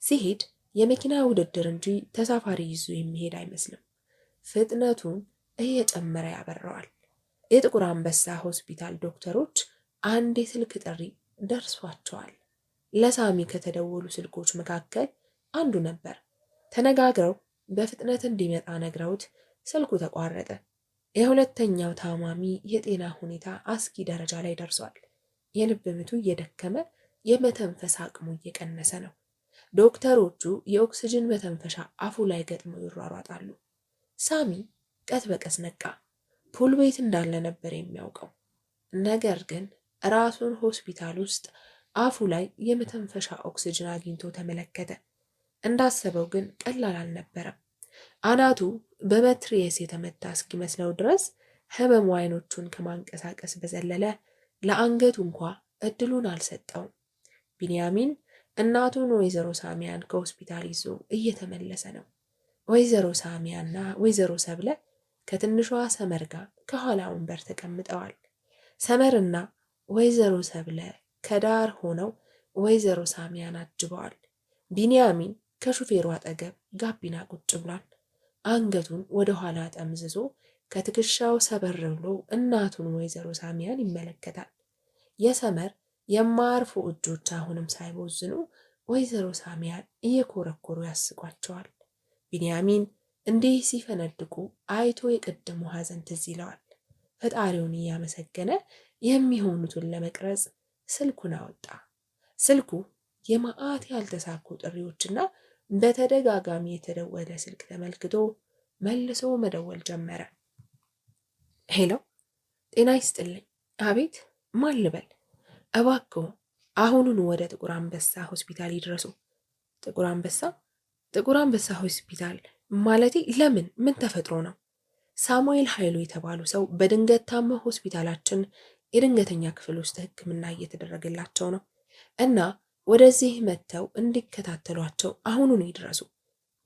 ሲሄድ የመኪና ውድድር እንጂ ተሳፋሪ ይዞ የሚሄድ አይመስልም። ፍጥነቱን እየጨመረ ያበረዋል። የጥቁር አንበሳ ሆስፒታል ዶክተሮች አንድ የስልክ ጥሪ ደርሷቸዋል። ለሳሚ ከተደወሉ ስልኮች መካከል አንዱ ነበር። ተነጋግረው በፍጥነት እንዲመጣ ነግረውት ስልኩ ተቋረጠ። የሁለተኛው ታማሚ የጤና ሁኔታ አስጊ ደረጃ ላይ ደርሷል። የልብ ምቱ እየደከመ የመተንፈስ አቅሙ እየቀነሰ ነው። ዶክተሮቹ የኦክስጅን መተንፈሻ አፉ ላይ ገጥመው ይሯሯጣሉ። ሳሚ ቀስ በቀስ ነቃ። ፑል ቤት እንዳለ ነበር የሚያውቀው። ነገር ግን ራሱን ሆስፒታል ውስጥ አፉ ላይ የመተንፈሻ ኦክስጅን አግኝቶ ተመለከተ። እንዳሰበው ግን ቀላል አልነበረም። አናቱ በመትረየስ የተመታ እስኪመስለው ድረስ ህመሙ አይኖቹን ከማንቀሳቀስ በዘለለ ለአንገቱ እንኳ እድሉን አልሰጠውም። ቢንያሚን እናቱን ወይዘሮ ሳሚያን ከሆስፒታል ይዞ እየተመለሰ ነው። ወይዘሮ ሳሚያና ወይዘሮ ሰብለ ከትንሿ ሰመር ጋር ከኋላ ወንበር ተቀምጠዋል። ሰመርና ወይዘሮ ሰብለ ከዳር ሆነው ወይዘሮ ሳሚያን አጅበዋል። ቢንያሚን ከሹፌሩ አጠገብ ጋቢና ቁጭ ብሏል። አንገቱን ወደ ኋላ ጠምዝዞ ከትከሻው ሰበር ብሎ እናቱን ወይዘሮ ሳሚያን ይመለከታል። የሰመር የማያርፉ እጆች አሁንም ሳይቦዝኑ ወይዘሮ ሳሚያን እየኮረኮሩ ያስቋቸዋል። ቢንያሚን እንዲህ ሲፈነድቁ አይቶ የቀደሙ ሐዘን ትዝ ይለዋል። ፈጣሪውን እያመሰገነ የሚሆኑትን ለመቅረጽ ስልኩን አወጣ። ስልኩ የመዓት ያልተሳኩ ጥሪዎችና በተደጋጋሚ የተደወለ ስልክ ተመልክቶ መልሶ መደወል ጀመረ። ሄሎ፣ ጤና ይስጥልኝ። አቤት፣ ማን ልበል? እባክዎ አሁኑን ወደ ጥቁር አንበሳ ሆስፒታል ይድረሱ። ጥቁር አንበሳ ሆስፒታል ማለቴ ለምን? ምን ተፈጥሮ ነው? ሳሙኤል ኃይሉ የተባሉ ሰው በድንገት ታመው ሆስፒታላችን የድንገተኛ ክፍል ውስጥ ሕክምና እየተደረገላቸው ነው እና ወደዚህ መጥተው እንዲከታተሏቸው አሁኑን ይድረሱ።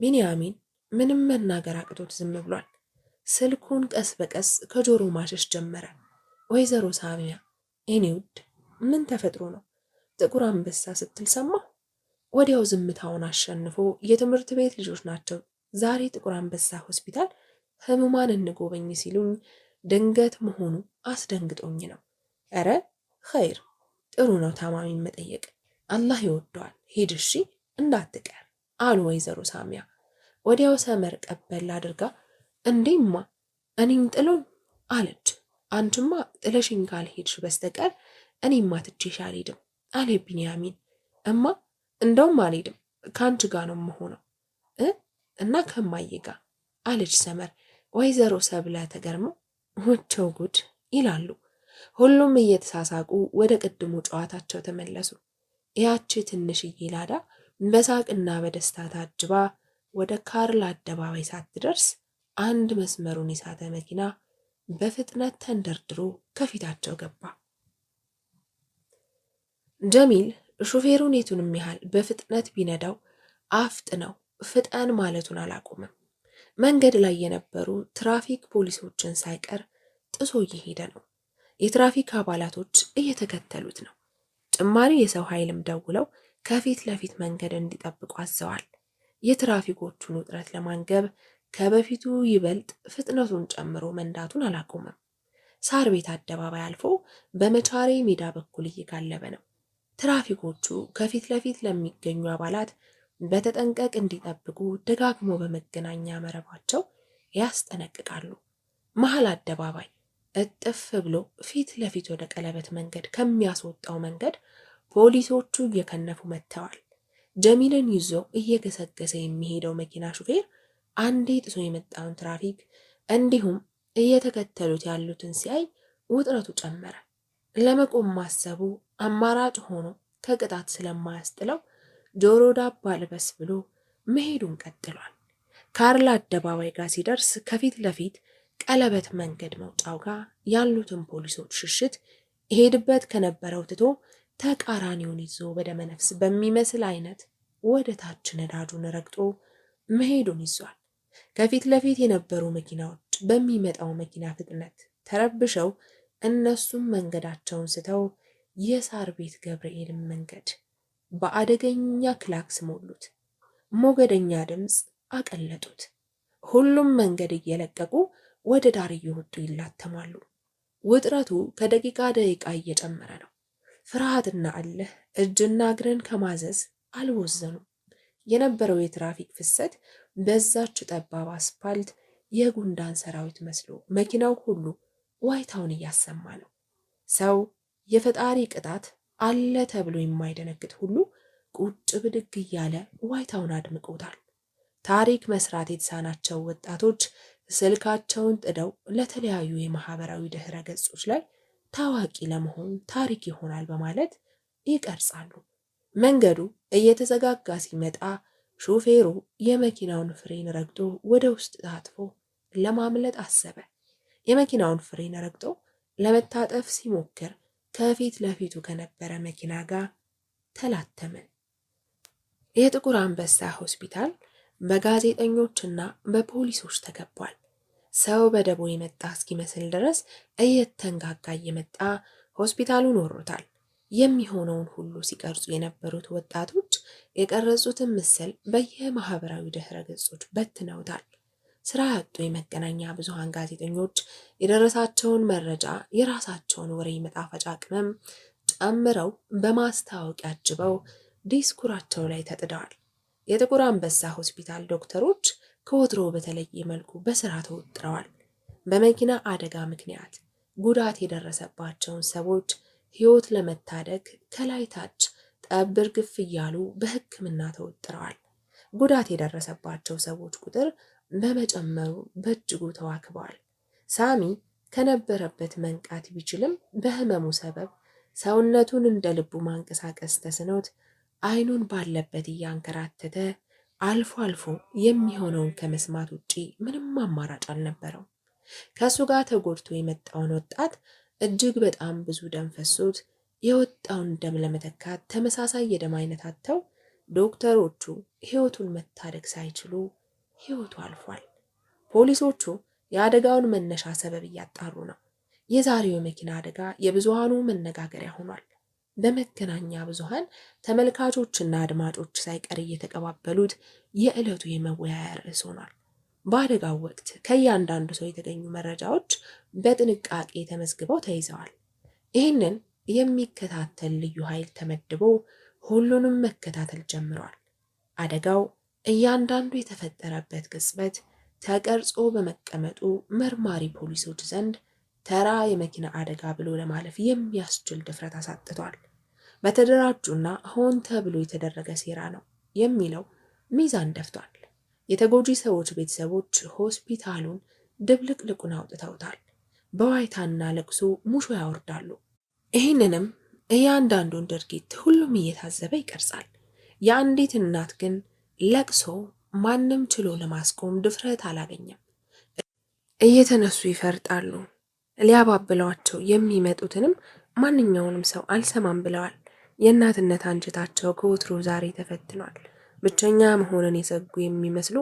ቢንያሚን ምንም መናገር አቅቶት ዝም ብሏል። ስልኩን ቀስ በቀስ ከጆሮ ማሸሽ ጀመረ። ወይዘሮ ሳሚያ፣ የኔ ውድ ምን ተፈጥሮ ነው? ጥቁር አንበሳ ስትል ሰማሁ። ወዲያው ዝምታውን አሸንፎ የትምህርት ቤት ልጆች ናቸው ዛሬ ጥቁር አንበሳ ሆስፒታል ህሙማን እንጎበኝ ሲሉኝ ድንገት መሆኑ አስደንግጦኝ ነው። ኧረ ኸይር፣ ጥሩ ነው ታማሚን መጠየቅ፣ አላህ ይወደዋል። ሂድ እሺ፣ እንዳትቀር አሉ ወይዘሮ ሳሚያ። ወዲያው ሰመር ቀበል አድርጋ እንዴማ እኔን ጥሎኝ አለች። አንቺማ ጥለሽኝ ካልሄድሽ በስተቀር እኔማ ትቼሽ አልሄድም አለ ቢንያሚን። እማ እንደውም አልሄድም፣ ከአንቺ ጋር ነው የምሆነው እና ከማዬ ጋር አለች ሰመር። ወይዘሮ ሰብለ ተገርመው ወቸው ጉድ ይላሉ። ሁሉም እየተሳሳቁ ወደ ቅድሙ ጨዋታቸው ተመለሱ። ያቺ ትንሽዬ ላዳ በሳቅና በደስታ ታጅባ ወደ ካርል አደባባይ ሳትደርስ አንድ መስመሩን የሳተ መኪና በፍጥነት ተንደርድሮ ከፊታቸው ገባ። ጀሚል ሹፌሩን የቱንም ያህል በፍጥነት ቢነዳው አፍጥነው ፍጠን ማለቱን አላቆመም። መንገድ ላይ የነበሩ ትራፊክ ፖሊሶችን ሳይቀር ጥሶ እየሄደ ነው። የትራፊክ አባላቶች እየተከተሉት ነው። ጭማሪ የሰው ኃይልም ደውለው ከፊት ለፊት መንገድ እንዲጠብቁ አዘዋል። የትራፊኮቹን ውጥረት ለማንገብ ከበፊቱ ይበልጥ ፍጥነቱን ጨምሮ መንዳቱን አላቆመም። ሳር ቤት አደባባይ አልፎ በመቻሬ ሜዳ በኩል እየጋለበ ነው። ትራፊኮቹ ከፊት ለፊት ለሚገኙ አባላት በተጠንቀቅ እንዲጠብቁ ደጋግሞ በመገናኛ መረባቸው ያስጠነቅቃሉ። መሀል አደባባይ እጥፍ ብሎ ፊት ለፊት ወደ ቀለበት መንገድ ከሚያስወጣው መንገድ ፖሊሶቹ እየከነፉ መጥተዋል። ጀሚልን ይዞ እየገሰገሰ የሚሄደው መኪና ሹፌር አንዴ ጥሶ የመጣውን ትራፊክ እንዲሁም እየተከተሉት ያሉትን ሲያይ ውጥረቱ ጨመረ። ለመቆም ማሰቡ አማራጭ ሆኖ ከቅጣት ስለማያስጥለው ጆሮ ዳባ ልበስ ብሎ መሄዱን ቀጥሏል። ካርል አደባባይ ጋር ሲደርስ ከፊት ለፊት ቀለበት መንገድ መውጫው ጋር ያሉትን ፖሊሶች ሽሽት ይሄድበት ከነበረው ትቶ ተቃራኒውን ይዞ በደመነፍስ በሚመስል አይነት ወደ ታች ነዳጁን ረግጦ መሄዱን ይዟል። ከፊት ለፊት የነበሩ መኪናዎች በሚመጣው መኪና ፍጥነት ተረብሸው እነሱም መንገዳቸውን ስተው የሳር ቤት ገብርኤልን መንገድ በአደገኛ ክላክስ ሞሉት። ሞገደኛ ድምፅ አቀለጡት። ሁሉም መንገድ እየለቀቁ ወደ ዳር እየወጡ ይላተማሉ። ውጥረቱ ከደቂቃ ደቂቃ እየጨመረ ነው። ፍርሃትና እልህ እጅና እግርን ከማዘዝ አልወዘኑም። የነበረው የትራፊክ ፍሰት በዛች ጠባብ አስፓልት የጉንዳን ሰራዊት መስሎ መኪናው ሁሉ ዋይታውን እያሰማ ነው። ሰው የፈጣሪ ቅጣት አለ ተብሎ የማይደነግጥ ሁሉ ቁጭ ብድግ እያለ ዋይታውን አድምቆታል። ታሪክ መስራት የተሳናቸው ወጣቶች ስልካቸውን ጥደው ለተለያዩ የማህበራዊ ድህረ ገጾች ላይ ታዋቂ ለመሆን ታሪክ ይሆናል በማለት ይቀርጻሉ። መንገዱ እየተዘጋጋ ሲመጣ ሾፌሩ የመኪናውን ፍሬን ረግጦ ወደ ውስጥ ታጥፎ ለማምለጥ አሰበ። የመኪናውን ፍሬን ረግጦ ለመታጠፍ ሲሞክር ከፊት ለፊቱ ከነበረ መኪና ጋር ተላተመ። የጥቁር አንበሳ ሆስፒታል በጋዜጠኞችና በፖሊሶች ተከቧል። ሰው በደቦ የመጣ እስኪመስል ድረስ እየተንጋጋ እየመጣ ሆስፒታሉን ወሮታል። የሚሆነውን ሁሉ ሲቀርጹ የነበሩት ወጣቶች የቀረጹትን ምስል በየማህበራዊ ድህረ ገጾች በትነውታል። ስራ ያጡ የመገናኛ ብዙሃን ጋዜጠኞች የደረሳቸውን መረጃ የራሳቸውን ወሬ መጣፈጫ ቅመም ጨምረው በማስታወቂያ አጅበው ዲስኩራቸው ላይ ተጥደዋል። የጥቁር አንበሳ ሆስፒታል ዶክተሮች ከወትሮ በተለየ መልኩ በስራ ተወጥረዋል። በመኪና አደጋ ምክንያት ጉዳት የደረሰባቸውን ሰዎች ሕይወት ለመታደግ ከላይ ታች ጠብር ግፍ እያሉ በሕክምና ተወጥረዋል። ጉዳት የደረሰባቸው ሰዎች ቁጥር በመጨመሩ በእጅጉ ተዋክበዋል። ሳሚ ከነበረበት መንቃት ቢችልም በህመሙ ሰበብ ሰውነቱን እንደ ልቡ ማንቀሳቀስ ተስኖት አይኑን ባለበት እያንከራተተ አልፎ አልፎ የሚሆነውን ከመስማት ውጪ ምንም አማራጭ አልነበረው። ከእሱ ጋር ተጎድቶ የመጣውን ወጣት እጅግ በጣም ብዙ ደም ፈሶት የወጣውን ደም ለመተካት ተመሳሳይ የደም አይነት አጥተው ዶክተሮቹ ሕይወቱን መታደግ ሳይችሉ ሕይወቱ አልፏል። ፖሊሶቹ የአደጋውን መነሻ ሰበብ እያጣሩ ነው። የዛሬው የመኪና አደጋ የብዙሃኑ መነጋገሪያ ሆኗል። በመገናኛ ብዙሃን ተመልካቾችና አድማጮች ሳይቀር እየተቀባበሉት የዕለቱ የመወያያ ርዕስ ሆኗል። በአደጋው ወቅት ከእያንዳንዱ ሰው የተገኙ መረጃዎች በጥንቃቄ ተመዝግበው ተይዘዋል። ይህንን የሚከታተል ልዩ ኃይል ተመድቦ ሁሉንም መከታተል ጀምሯል። አደጋው እያንዳንዱ የተፈጠረበት ቅጽበት ተቀርጾ በመቀመጡ መርማሪ ፖሊሶች ዘንድ ተራ የመኪና አደጋ ብሎ ለማለፍ የሚያስችል ድፍረት አሳጥቷል። በተደራጁና ሆን ተብሎ የተደረገ ሴራ ነው የሚለው ሚዛን ደፍቷል። የተጎጂ ሰዎች ቤተሰቦች ሆስፒታሉን ድብልቅልቁን አውጥተውታል። በዋይታና ለቅሶ ሙሾ ያወርዳሉ። ይህንንም እያንዳንዱን ድርጊት ሁሉም እየታዘበ ይቀርጻል። የአንዲት እናት ግን ለቅሶ ማንም ችሎ ለማስቆም ድፍረት አላገኘም። እየተነሱ ይፈርጣሉ። ሊያባብሏቸው የሚመጡትንም ማንኛውንም ሰው አልሰማም ብለዋል። የእናትነት አንጀታቸው ከወትሮ ዛሬ ተፈትኗል። ብቸኛ መሆንን የሰጉ የሚመስሉ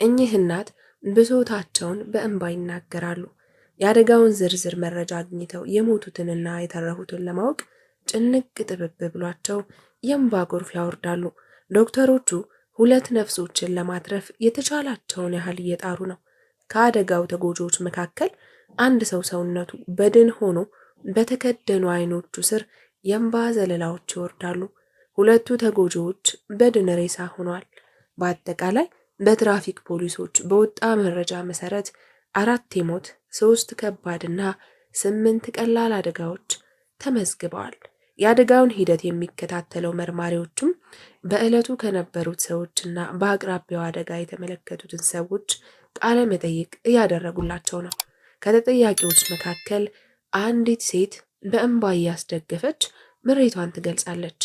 እኚህ እናት ብሶታቸውን በእንባ ይናገራሉ። የአደጋውን ዝርዝር መረጃ አግኝተው የሞቱትንና የተረፉትን ለማወቅ ጭንቅ ጥብብ ብሏቸው የእንባ ጎርፍ ያወርዳሉ። ዶክተሮቹ ሁለት ነፍሶችን ለማትረፍ የተቻላቸውን ያህል እየጣሩ ነው። ከአደጋው ተጎጂዎች መካከል አንድ ሰው ሰውነቱ በድን ሆኖ በተከደኑ አይኖቹ ስር የእንባ ዘለላዎች ይወርዳሉ። ሁለቱ ተጎጂዎች በድን ሬሳ ሆኗል። በአጠቃላይ በትራፊክ ፖሊሶች በወጣ መረጃ መሰረት 4 የሞት 3 ከባድና 8 ቀላል አደጋዎች ተመዝግበዋል። የአደጋውን ሂደት የሚከታተለው መርማሪዎችም በዕለቱ ከነበሩት ሰዎችና በአቅራቢያው አደጋ የተመለከቱትን ሰዎች ቃለ መጠይቅ እያደረጉላቸው ነው። ከተጠያቂዎች መካከል አንዲት ሴት በእንባ እያስደገፈች ምሬቷን ትገልጻለች።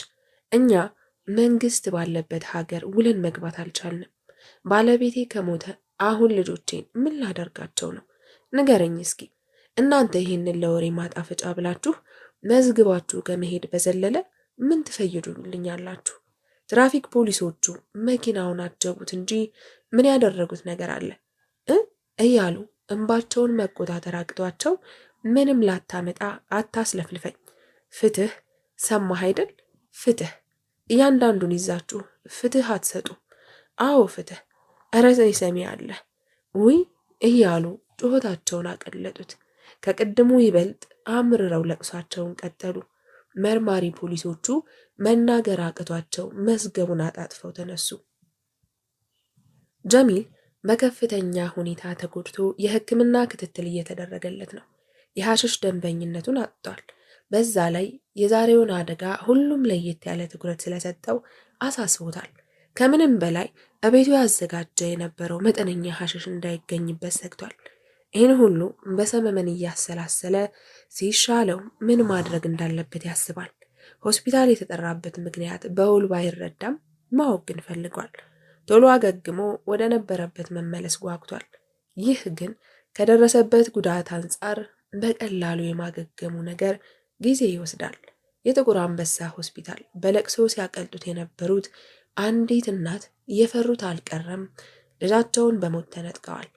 እኛ መንግስት ባለበት ሀገር ውለን መግባት አልቻልንም። ባለቤቴ ከሞተ አሁን ልጆቼን ምን ላደርጋቸው ነው? ንገረኝ እስኪ። እናንተ ይህንን ለወሬ ማጣፈጫ ብላችሁ መዝግባችሁ ከመሄድ በዘለለ ምን ትፈይዱልኛላችሁ? ትራፊክ ፖሊሶቹ መኪናውን አጀቡት እንጂ ምን ያደረጉት ነገር አለ እያሉ እንባቸውን መቆጣጠር አቅቷቸው ምንም ላታመጣ አታስለፍልፈኝ። ፍትህ ሰማህ አይደል? ፍትህ እያንዳንዱን ይዛችሁ ፍትህ አትሰጡም። አዎ ፍትህ፣ ኧረ ሰሚ አለ ውይ እያሉ ጩኸታቸውን አቀለጡት። ከቅድሙ ይበልጥ አምርረው ለቅሷቸውን ቀጠሉ። መርማሪ ፖሊሶቹ መናገር አቅቷቸው መዝገቡን አጣጥፈው ተነሱ። ጀሚል በከፍተኛ ሁኔታ ተጎድቶ የሕክምና ክትትል እየተደረገለት ነው። የሐሽሽ ደንበኝነቱን አጥቷል። በዛ ላይ የዛሬውን አደጋ ሁሉም ለየት ያለ ትኩረት ስለሰጠው አሳስቦታል። ከምንም በላይ እቤቱ ያዘጋጀ የነበረው መጠነኛ ሐሽሽ እንዳይገኝበት ሰግቷል። ይህን ሁሉ በሰመመን እያሰላሰለ ሲሻለው ምን ማድረግ እንዳለበት ያስባል። ሆስፒታል የተጠራበት ምክንያት በውል ባይረዳም ማወቅ ግን ፈልጓል። ቶሎ አገግሞ ወደ ነበረበት መመለስ ጓጉቷል። ይህ ግን ከደረሰበት ጉዳት አንጻር በቀላሉ የማገገሙ ነገር ጊዜ ይወስዳል። የጥቁር አንበሳ ሆስፒታል በለቅሶ ሲያቀልጡት የነበሩት አንዲት እናት የፈሩት አልቀረም። ልጃቸውን በሞት ተነጥቀዋል።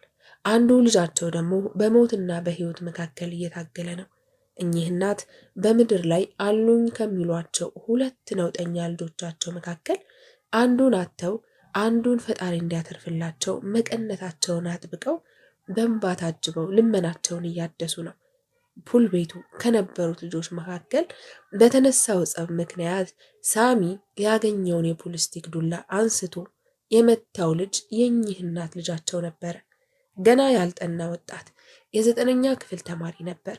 አንዱ ልጃቸው ደግሞ በሞትና በሕይወት መካከል እየታገለ ነው። እኚህ እናት በምድር ላይ አሉኝ ከሚሏቸው 2 ነውጠኛ ልጆቻቸው መካከል አንዱን አጥተው አንዱን ፈጣሪ እንዲያተርፍላቸው መቀነታቸውን አጥብቀው በእንባ ታጅበው ልመናቸውን እያደሱ ነው። ፑል ቤቱ ከነበሩት ልጆች መካከል በተነሳው ጸብ ምክንያት ሳሚ ያገኘውን የፑል ስቲክ ዱላ አንስቶ የመታው ልጅ የእኚህ እናት ልጃቸው ነበረ። ገና ያልጠና ወጣት የ9ኛ ክፍል ተማሪ ነበር።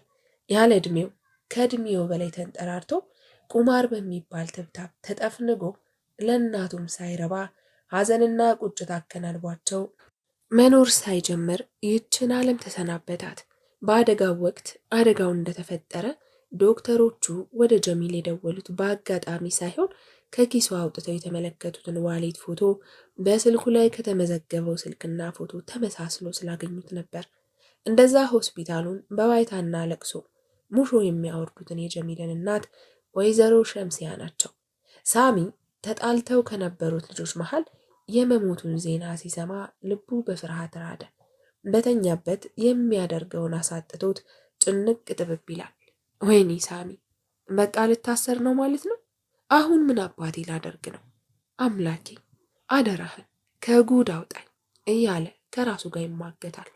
ያለ ዕድሜው ከዕድሜው በላይ ተንጠራርቶ ቁማር በሚባል ትብታብ ተጠፍንጎ ለእናቱም ሳይረባ ሐዘንና ቁጭት አከናንቧቸው መኖር ሳይጀምር ይህችን ዓለም ተሰናበታት። በአደጋው ወቅት አደጋው እንደተፈጠረ ዶክተሮቹ ወደ ጀሚል የደወሉት በአጋጣሚ ሳይሆን ከኪሱ አውጥተው የተመለከቱትን ዋሌት ፎቶ በስልኩ ላይ ከተመዘገበው ስልክና ፎቶ ተመሳስሎ ስላገኙት ነበር። እንደዛ ሆስፒታሉን በዋይታና ለቅሶ ሙሾ የሚያወርዱትን የጀሚልን እናት ወይዘሮ ሸምሲያ ናቸው። ሳሚ ተጣልተው ከነበሩት ልጆች መሃል የመሞቱን ዜና ሲሰማ ልቡ በፍርሃት ራደ። በተኛበት የሚያደርገውን አሳጥቶት ጭንቅ ጥብብ ይላል። ወይኔ ሳሚ፣ በቃ ልታሰር ነው ማለት ነው? አሁን ምን አባቴ ላደርግ ነው? አምላኬ አደራህን ከጉድ አውጣኝ እያለ ከራሱ ጋር ይሟገታል።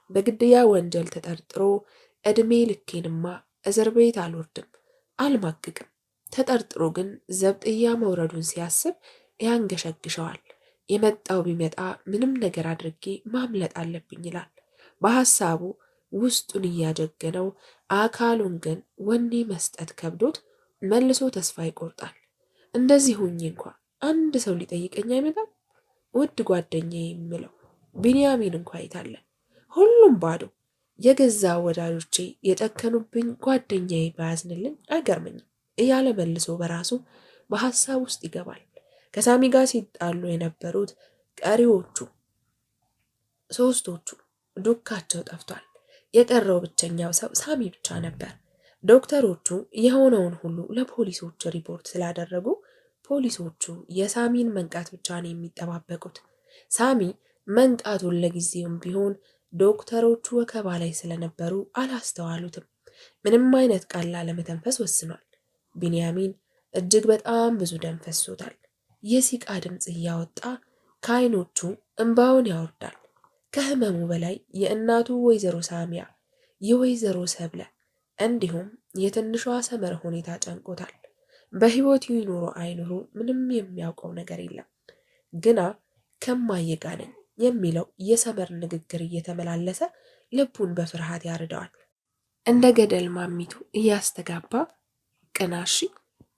በግድያ ወንጀል ተጠርጥሮ ዕድሜ ልኬንማ እስር ቤት አልወርድም፣ አልማቅቅም። ተጠርጥሮ ግን ዘብጥያ መውረዱን ሲያስብ ያንገሸግሸዋል። የመጣው ቢመጣ ምንም ነገር አድርጌ ማምለጥ አለብኝ ይላል። በሐሳቡ ውስጡን እያጀገነው አካሉን ግን ወኔ መስጠት ከብዶት መልሶ ተስፋ ይቆርጣል። እንደዚህ ሁኜ እንኳ አንድ ሰው ሊጠይቀኝ አይመጣም። ውድ ጓደኛዬ የምለው ቢንያሚን እንኳ የታለ? ሁሉም ባዶ። የገዛ ወዳጆቼ የጨከኑብኝ ጓደኛዬ ባያዝንልኝ አይገርመኝም እያለ መልሶ በራሱ በሐሳብ ውስጥ ይገባል። ከሳሚ ጋር ሲጣሉ የነበሩት ቀሪዎቹ ሶስቶቹ ዱካቸው ጠፍቷል። የቀረው ብቸኛው ሰው ሳሚ ብቻ ነበር። ዶክተሮቹ የሆነውን ሁሉ ለፖሊሶች ሪፖርት ስላደረጉ ፖሊሶቹ የሳሚን መንቃት ብቻ ነው የሚጠባበቁት። ሳሚ መንቃቱን ለጊዜውም ቢሆን ዶክተሮቹ ወከባ ላይ ስለነበሩ አላስተዋሉትም። ምንም አይነት ቃል ላለመተንፈስ ወስኗል። ቢንያሚን እጅግ በጣም ብዙ ደም ፈሶታል። የሲቃ ድምፅ እያወጣ ከዓይኖቹ እንባውን ያወርዳል። ከህመሙ በላይ የእናቱ ወይዘሮ ሳሚያ፣ የወይዘሮ ሰብለ እንዲሁም የትንሿ ሰመር ሁኔታ ጨንቆታል። በህይወት ይኑሮ አይኑሮ ምንም የሚያውቀው ነገር የለም። ግና ከማዬ ጋር ነኝ የሚለው የሰመር ንግግር እየተመላለሰ ልቡን በፍርሃት ያርደዋል። እንደ ገደል ማሚቱ እያስተጋባ ቅናሺ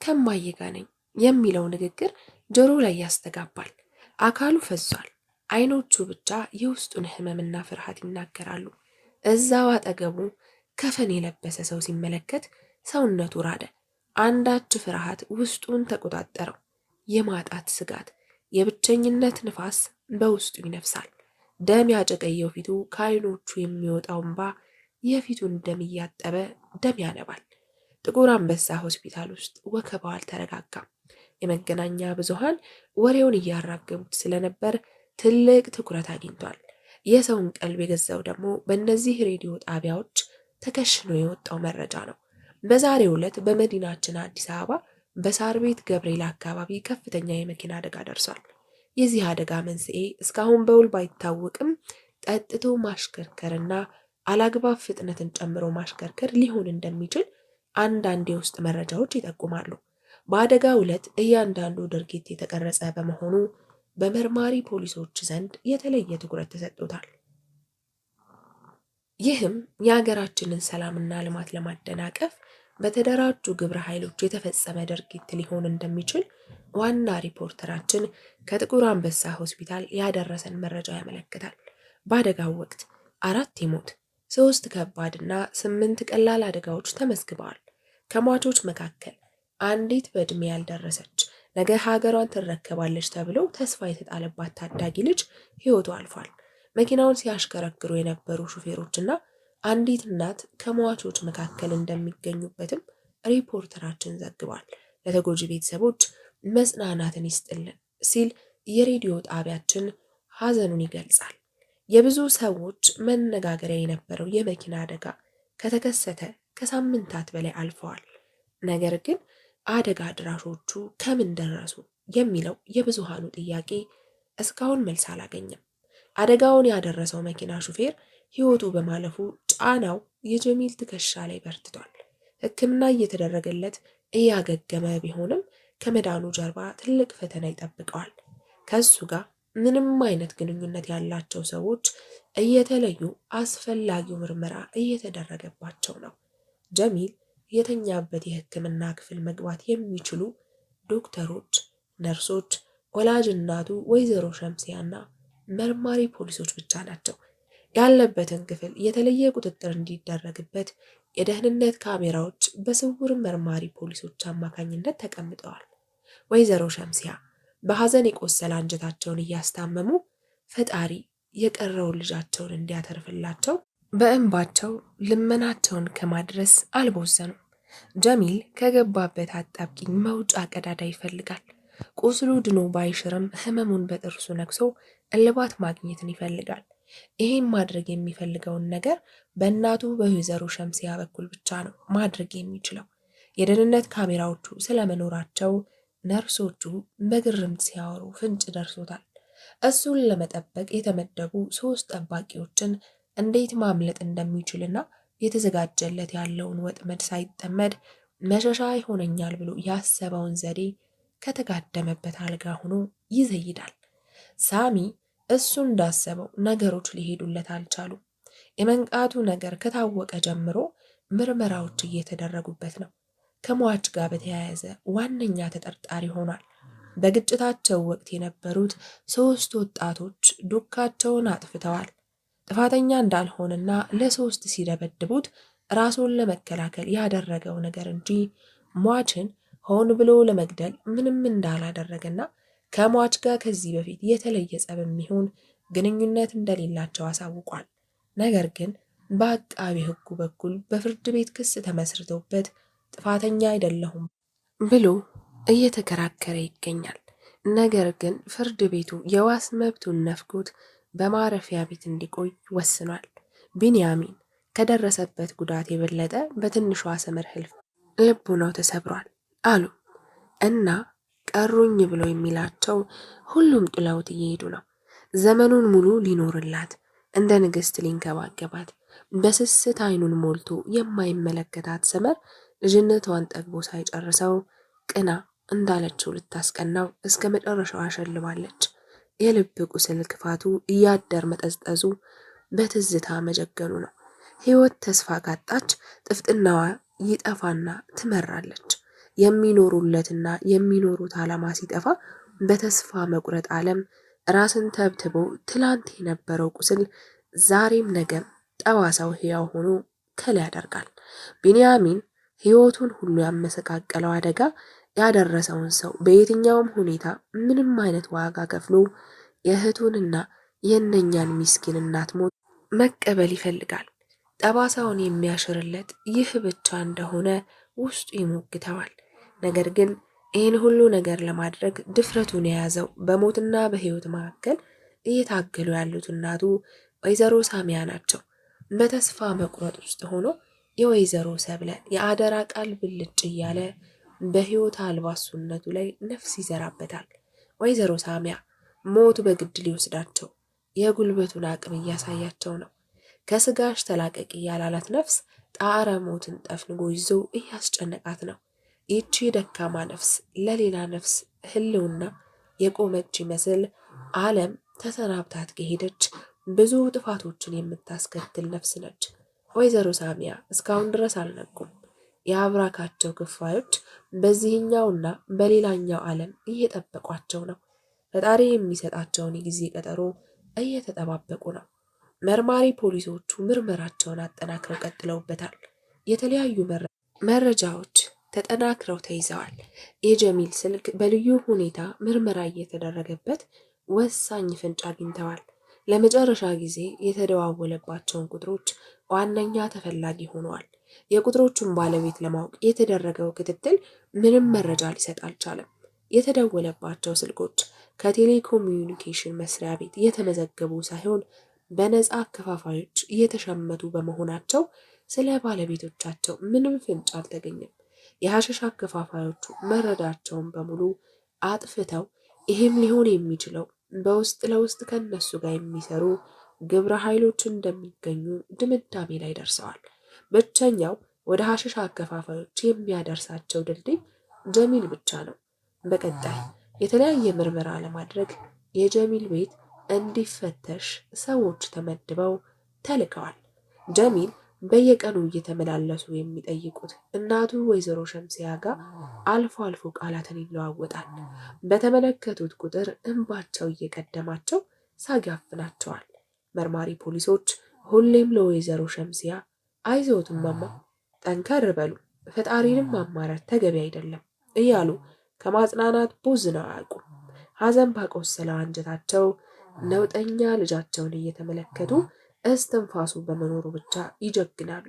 ከማዬ ጋር ነኝ የሚለው ንግግር ጆሮ ላይ ያስተጋባል። አካሉ ፈዟል። አይኖቹ ብቻ የውስጡን ህመምና ፍርሃት ይናገራሉ። እዛው አጠገቡ ከፈን የለበሰ ሰው ሲመለከት ሰውነቱ ራደ። አንዳች ፍርሃት ውስጡን ተቆጣጠረው። የማጣት ስጋት፣ የብቸኝነት ንፋስ በውስጡ ይነፍሳል። ደም ያጨቀየው ፊቱ ከዓይኖቹ የሚወጣው እንባ የፊቱን ደም እያጠበ ደም ያነባል። ጥቁር አንበሳ ሆስፒታል ውስጥ ወከባው አልተረጋጋም። የመገናኛ ብዙሃን ወሬውን እያራገቡት ስለነበር ትልቅ ትኩረት አግኝቷል። የሰውን ቀልብ የገዛው ደግሞ በእነዚህ ሬዲዮ ጣቢያዎች ተከሽኖ የወጣው መረጃ ነው። በዛሬው ዕለት በመዲናችን አዲስ አበባ በሳር ቤት ገብርኤል አካባቢ ከፍተኛ የመኪና አደጋ ደርሷል። የዚህ አደጋ መንስኤ እስካሁን በውል ባይታወቅም ጠጥቶ ማሽከርከርና አላግባብ ፍጥነትን ጨምሮ ማሽከርከር ሊሆን እንደሚችል አንዳንድ የውስጥ መረጃዎች ይጠቁማሉ። በአደጋው ዕለት እያንዳንዱ ድርጊት የተቀረጸ በመሆኑ በመርማሪ ፖሊሶች ዘንድ የተለየ ትኩረት ተሰጥቶታል። ይህም የሀገራችንን ሰላምና ልማት ለማደናቀፍ በተደራጁ ግብረ ኃይሎች የተፈጸመ ድርጊት ሊሆን እንደሚችል ዋና ሪፖርተራችን ከጥቁር አንበሳ ሆስፒታል ያደረሰን መረጃ ያመለክታል። በአደጋው ወቅት 4 የሞት 3 ከባድና 8 ቀላል አደጋዎች ተመዝግበዋል። ከሟቾች መካከል አንዲት በዕድሜ ያልደረሰች ነገ ሀገሯን ትረከባለች ተብሎ ተስፋ የተጣለባት ታዳጊ ልጅ ሕይወቱ አልፏል። መኪናውን ሲያሽከረክሩ የነበሩ ሹፌሮችና አንዲት እናት ከሟቾች መካከል እንደሚገኙበትም ሪፖርተራችን ዘግቧል። ለተጎጂ ቤተሰቦች መጽናናትን ይስጥልን ሲል የሬዲዮ ጣቢያችን ሐዘኑን ይገልጻል። የብዙ ሰዎች መነጋገሪያ የነበረው የመኪና አደጋ ከተከሰተ ከሳምንታት በላይ አልፈዋል። ነገር ግን አደጋ አድራሾቹ ከምን ደረሱ የሚለው የብዙሃኑ ጥያቄ እስካሁን መልስ አላገኘም። አደጋውን ያደረሰው መኪና ሹፌር ሕይወቱ በማለፉ ጫናው የጀሚል ትከሻ ላይ በርትቷል። ሕክምና እየተደረገለት እያገገመ ቢሆንም ከመዳኑ ጀርባ ትልቅ ፈተና ይጠብቀዋል። ከሱ ጋር ምንም አይነት ግንኙነት ያላቸው ሰዎች እየተለዩ አስፈላጊው ምርመራ እየተደረገባቸው ነው። ጀሚል የተኛበት የሕክምና ክፍል መግባት የሚችሉ ዶክተሮች፣ ነርሶች፣ ወላጅ እናቱ ወይዘሮ ሸምሲያና መርማሪ ፖሊሶች ብቻ ናቸው። ያለበትን ክፍል የተለየ ቁጥጥር እንዲደረግበት የደህንነት ካሜራዎች በስውር መርማሪ ፖሊሶች አማካኝነት ተቀምጠዋል። ወይዘሮ ሸምሲያ በሐዘን የቆሰለ አንጀታቸውን እያስታመሙ ፈጣሪ የቀረውን ልጃቸውን እንዲያተርፍላቸው በእንባቸው ልመናቸውን ከማድረስ አልቦዘኑም። ጀሚል ከገባበት አጣብቂኝ መውጫ ቀዳዳ ይፈልጋል። ቁስሉ ድኖ ባይሽርም ህመሙን በጥርሱ ነክሶ እልባት ማግኘትን ይፈልጋል። ይሄን ማድረግ የሚፈልገውን ነገር በእናቱ በወይዘሮ ሸምሲያ በኩል ብቻ ነው ማድረግ የሚችለው። የደህንነት ካሜራዎቹ ስለመኖራቸው ነርሶቹ በግርምት ሲያወሩ ፍንጭ ደርሶታል። እሱን ለመጠበቅ የተመደቡ 3 ጠባቂዎችን እንዴት ማምለጥ እንደሚችልና የተዘጋጀለት ያለውን ወጥመድ ሳይጠመድ መሸሻ ይሆነኛል ብሎ ያሰበውን ዘዴ ከተጋደመበት አልጋ ሆኖ ይዘይዳል። ሳሚ እሱ እንዳሰበው ነገሮች ሊሄዱለት አልቻሉም። የመንቃቱ ነገር ከታወቀ ጀምሮ ምርመራዎች እየተደረጉበት ነው። ከሟች ጋር በተያያዘ ዋነኛ ተጠርጣሪ ሆኗል። በግጭታቸው ወቅት የነበሩት 3 ወጣቶች ዱካቸውን አጥፍተዋል። ጥፋተኛ እንዳልሆነና ለ3 ሲደበድቡት ራሱን ለመከላከል ያደረገው ነገር እንጂ ሟችን ሆን ብሎ ለመግደል ምንም እንዳላደረገና ከሟች ጋር ከዚህ በፊት የተለየ ጸብ የሚሆን ግንኙነት እንደሌላቸው አሳውቋል። ነገር ግን በአቃቢ ሕጉ በኩል በፍርድ ቤት ክስ ተመስርቶበት ጥፋተኛ አይደለሁም ብሎ እየተከራከረ ይገኛል። ነገር ግን ፍርድ ቤቱ የዋስ መብቱን ነፍጎት በማረፊያ ቤት እንዲቆይ ወስኗል። ቢንያሚን ከደረሰበት ጉዳት የበለጠ በትንሿ ሰመር ህልፍ ልቡ ነው ተሰብሯል አሉ እና ቀሩኝ ብሎ የሚላቸው ሁሉም ጥለውት እየሄዱ ነው። ዘመኑን ሙሉ ሊኖርላት እንደ ንግስት ሊንከባከባት በስስት አይኑን ሞልቶ የማይመለከታት ሰመር ልጅነቷን ጠግቦ ሳይጨርሰው ቅና እንዳለችው ልታስቀናው እስከ መጨረሻው አሸልባለች። የልብ ቁስል ክፋቱ እያደር መጠዝጠዙ በትዝታ መጀገኑ ነው። ህይወት ተስፋ ካጣች ጥፍጥናዋ ይጠፋና ትመራለች። የሚኖሩለትና የሚኖሩት ዓላማ ሲጠፋ በተስፋ መቁረጥ ዓለም ራስን ተብትቦ ትላንት የነበረው ቁስል ዛሬም ነገም ጠዋሳው ሕያው ሆኖ ከል ያደርጋል። ቢንያሚን ህይወቱን ሁሉ ያመሰቃቀለው አደጋ ያደረሰውን ሰው በየትኛውም ሁኔታ ምንም አይነት ዋጋ ከፍሎ የእህቱንና የእነኛን ሚስኪን እናት ሞት መቀበል ይፈልጋል። ጠባሳውን የሚያሽርለት ይህ ብቻ እንደሆነ ውስጡ ይሞግተዋል። ነገር ግን ይህን ሁሉ ነገር ለማድረግ ድፍረቱን የያዘው በሞትና በህይወት መካከል እየታገሉ ያሉት እናቱ ወይዘሮ ሳሚያ ናቸው። በተስፋ መቁረጥ ውስጥ ሆኖ የወይዘሮ ሰብለ የአደራ ቃል ብልጭ እያለ በህይወት አልባሱነቱ ላይ ነፍስ ይዘራበታል። ወይዘሮ ሳሚያ ሞት በግድ ሊወስዳቸው የጉልበቱን አቅም እያሳያቸው ነው። ከስጋሽ ተላቀቂ ያላላት ነፍስ ጣረ ሞትን ጠፍንጎ ይዞ እያስጨነቃት ነው። ይቺ ደካማ ነፍስ ለሌላ ነፍስ ህልውና የቆመች ይመስል ዓለም ተሰናብታት ከሄደች ብዙ ጥፋቶችን የምታስከትል ነፍስ ነች። ወይዘሮ ሳሚያ እስካሁን ድረስ አልነቁም። የአብራካቸው ክፋዮች በዚህኛውና በሌላኛው ዓለም እየጠበቋቸው ነው። ፈጣሪ የሚሰጣቸውን የጊዜ ቀጠሮ እየተጠባበቁ ነው። መርማሪ ፖሊሶቹ ምርመራቸውን አጠናክረው ቀጥለውበታል። የተለያዩ መረጃዎች ተጠናክረው ተይዘዋል። የጀሚል ስልክ በልዩ ሁኔታ ምርመራ እየተደረገበት ወሳኝ ፍንጭ አግኝተዋል። ለመጨረሻ ጊዜ የተደዋወለባቸውን ቁጥሮች ዋነኛ ተፈላጊ ሆነዋል። የቁጥሮቹን ባለቤት ለማወቅ የተደረገው ክትትል ምንም መረጃ ሊሰጥ አልቻለም። የተደወለባቸው ስልኮች ከቴሌኮሙኒኬሽን መስሪያ ቤት የተመዘገቡ ሳይሆን በነፃ አከፋፋዮች እየተሸመቱ በመሆናቸው ስለ ባለቤቶቻቸው ምንም ፍንጭ አልተገኘም። የሐሸሻ አከፋፋዮቹ መረዳቸውን በሙሉ አጥፍተው ይህም ሊሆን የሚችለው በውስጥ ለውስጥ ከነሱ ጋር የሚሰሩ ግብረ ኃይሎች እንደሚገኙ ድምዳሜ ላይ ደርሰዋል። ብቸኛው ወደ ሐሸሻ አከፋፋዮች የሚያደርሳቸው ድልድይ ጀሚል ብቻ ነው። በቀጣይ የተለያየ ምርመራ ለማድረግ የጀሚል ቤት እንዲፈተሽ ሰዎች ተመድበው ተልከዋል። ጀሚል በየቀኑ እየተመላለሱ የሚጠይቁት እናቱ ወይዘሮ ሸምሲያ ጋር አልፎ አልፎ ቃላትን ይለዋወጣል። በተመለከቱት ቁጥር እንባቸው እየቀደማቸው ሳግ ያፍናቸዋል። መርማሪ ፖሊሶች ሁሌም ለወይዘሮ ሸምሲያ አይዞት እማማ፣ ጠንከር በሉ፣ ፈጣሪንም ማማረር ተገቢ አይደለም እያሉ ከማጽናናት ቦዝነው አያውቁም። ሐዘን ባቆሰለው አንጀታቸው ነውጠኛ ልጃቸውን እየተመለከቱ እስትንፋሱ በመኖሩ ብቻ ይጀግናሉ።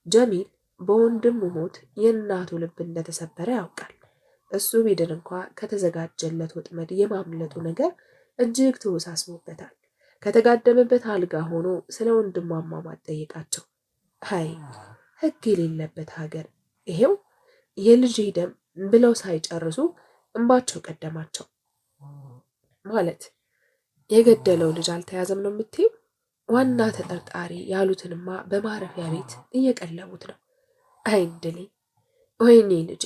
ጀሚል በወንድሙ ሞት የእናቱ ልብ እንደተሰበረ ያውቃል። እሱ ቢድን እንኳ ከተዘጋጀለት ወጥመድ የማምለጡ ነገር እጅግ ተወሳስቦበታል። ከተጋደመበት አልጋ ሆኖ ስለ ወንድሙ አሟሟት ጠየቃቸው። አይ ሕግ የሌለበት ሀገር ይሄው የልጄ ደም ብለው ሳይጨርሱ እንባቸው ቀደማቸው። ማለት የገደለው ልጅ አልተያዘም ነው የምትይው? ዋና ተጠርጣሪ ያሉትንማ በማረፊያ ቤት እየቀለቡት ነው። አይ እድሌ፣ ወይኔ ልጄ።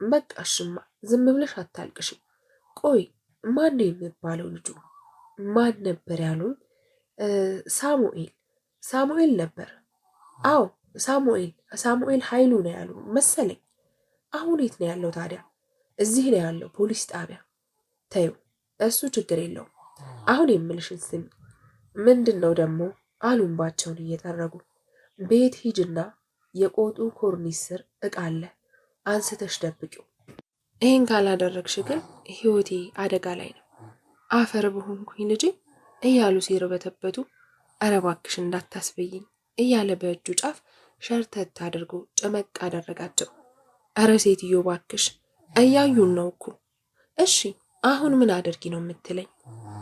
በቃሽማ ዝም ብለሽ አታልቅሽ። ቆይ ማን ነው የሚባለው ልጁ? ማን ነበር ያሉን? ሳሙኤል። ሳሙኤል ነበር። አዎ ሳሙኤል ኃይሉ ነው ያሉ መሰለኝ። አሁን የት ነው ያለው ታዲያ? እዚህ ነው ያለው፣ ፖሊስ ጣቢያ። ተዩ፣ እሱ ችግር የለውም። አሁን የምልሽን ስሚ። ምንድን ነው ደግሞ አሉንባቸውን እየጠረጉ። ቤት ሂጅና የቆጡ ኮርኒስ ስር እቃ አለ፣ አንስተሽ ደብቂው። ይህን ካላደረግሽ ግን ህይወቴ አደጋ ላይ ነው። አፈር በሆንኩኝ ልጄ እያሉ ሲርበተበቱ፣ ኧረ እባክሽ እንዳታስበይኝ እያለ በእጁ ጫፍ ሸርተት አድርጎ ጭመቅ አደረጋቸው። ኧረ ሴትዮ እባክሽ እያዩን ነው እኮ። እሺ አሁን ምን አድርጊ ነው የምትለኝ?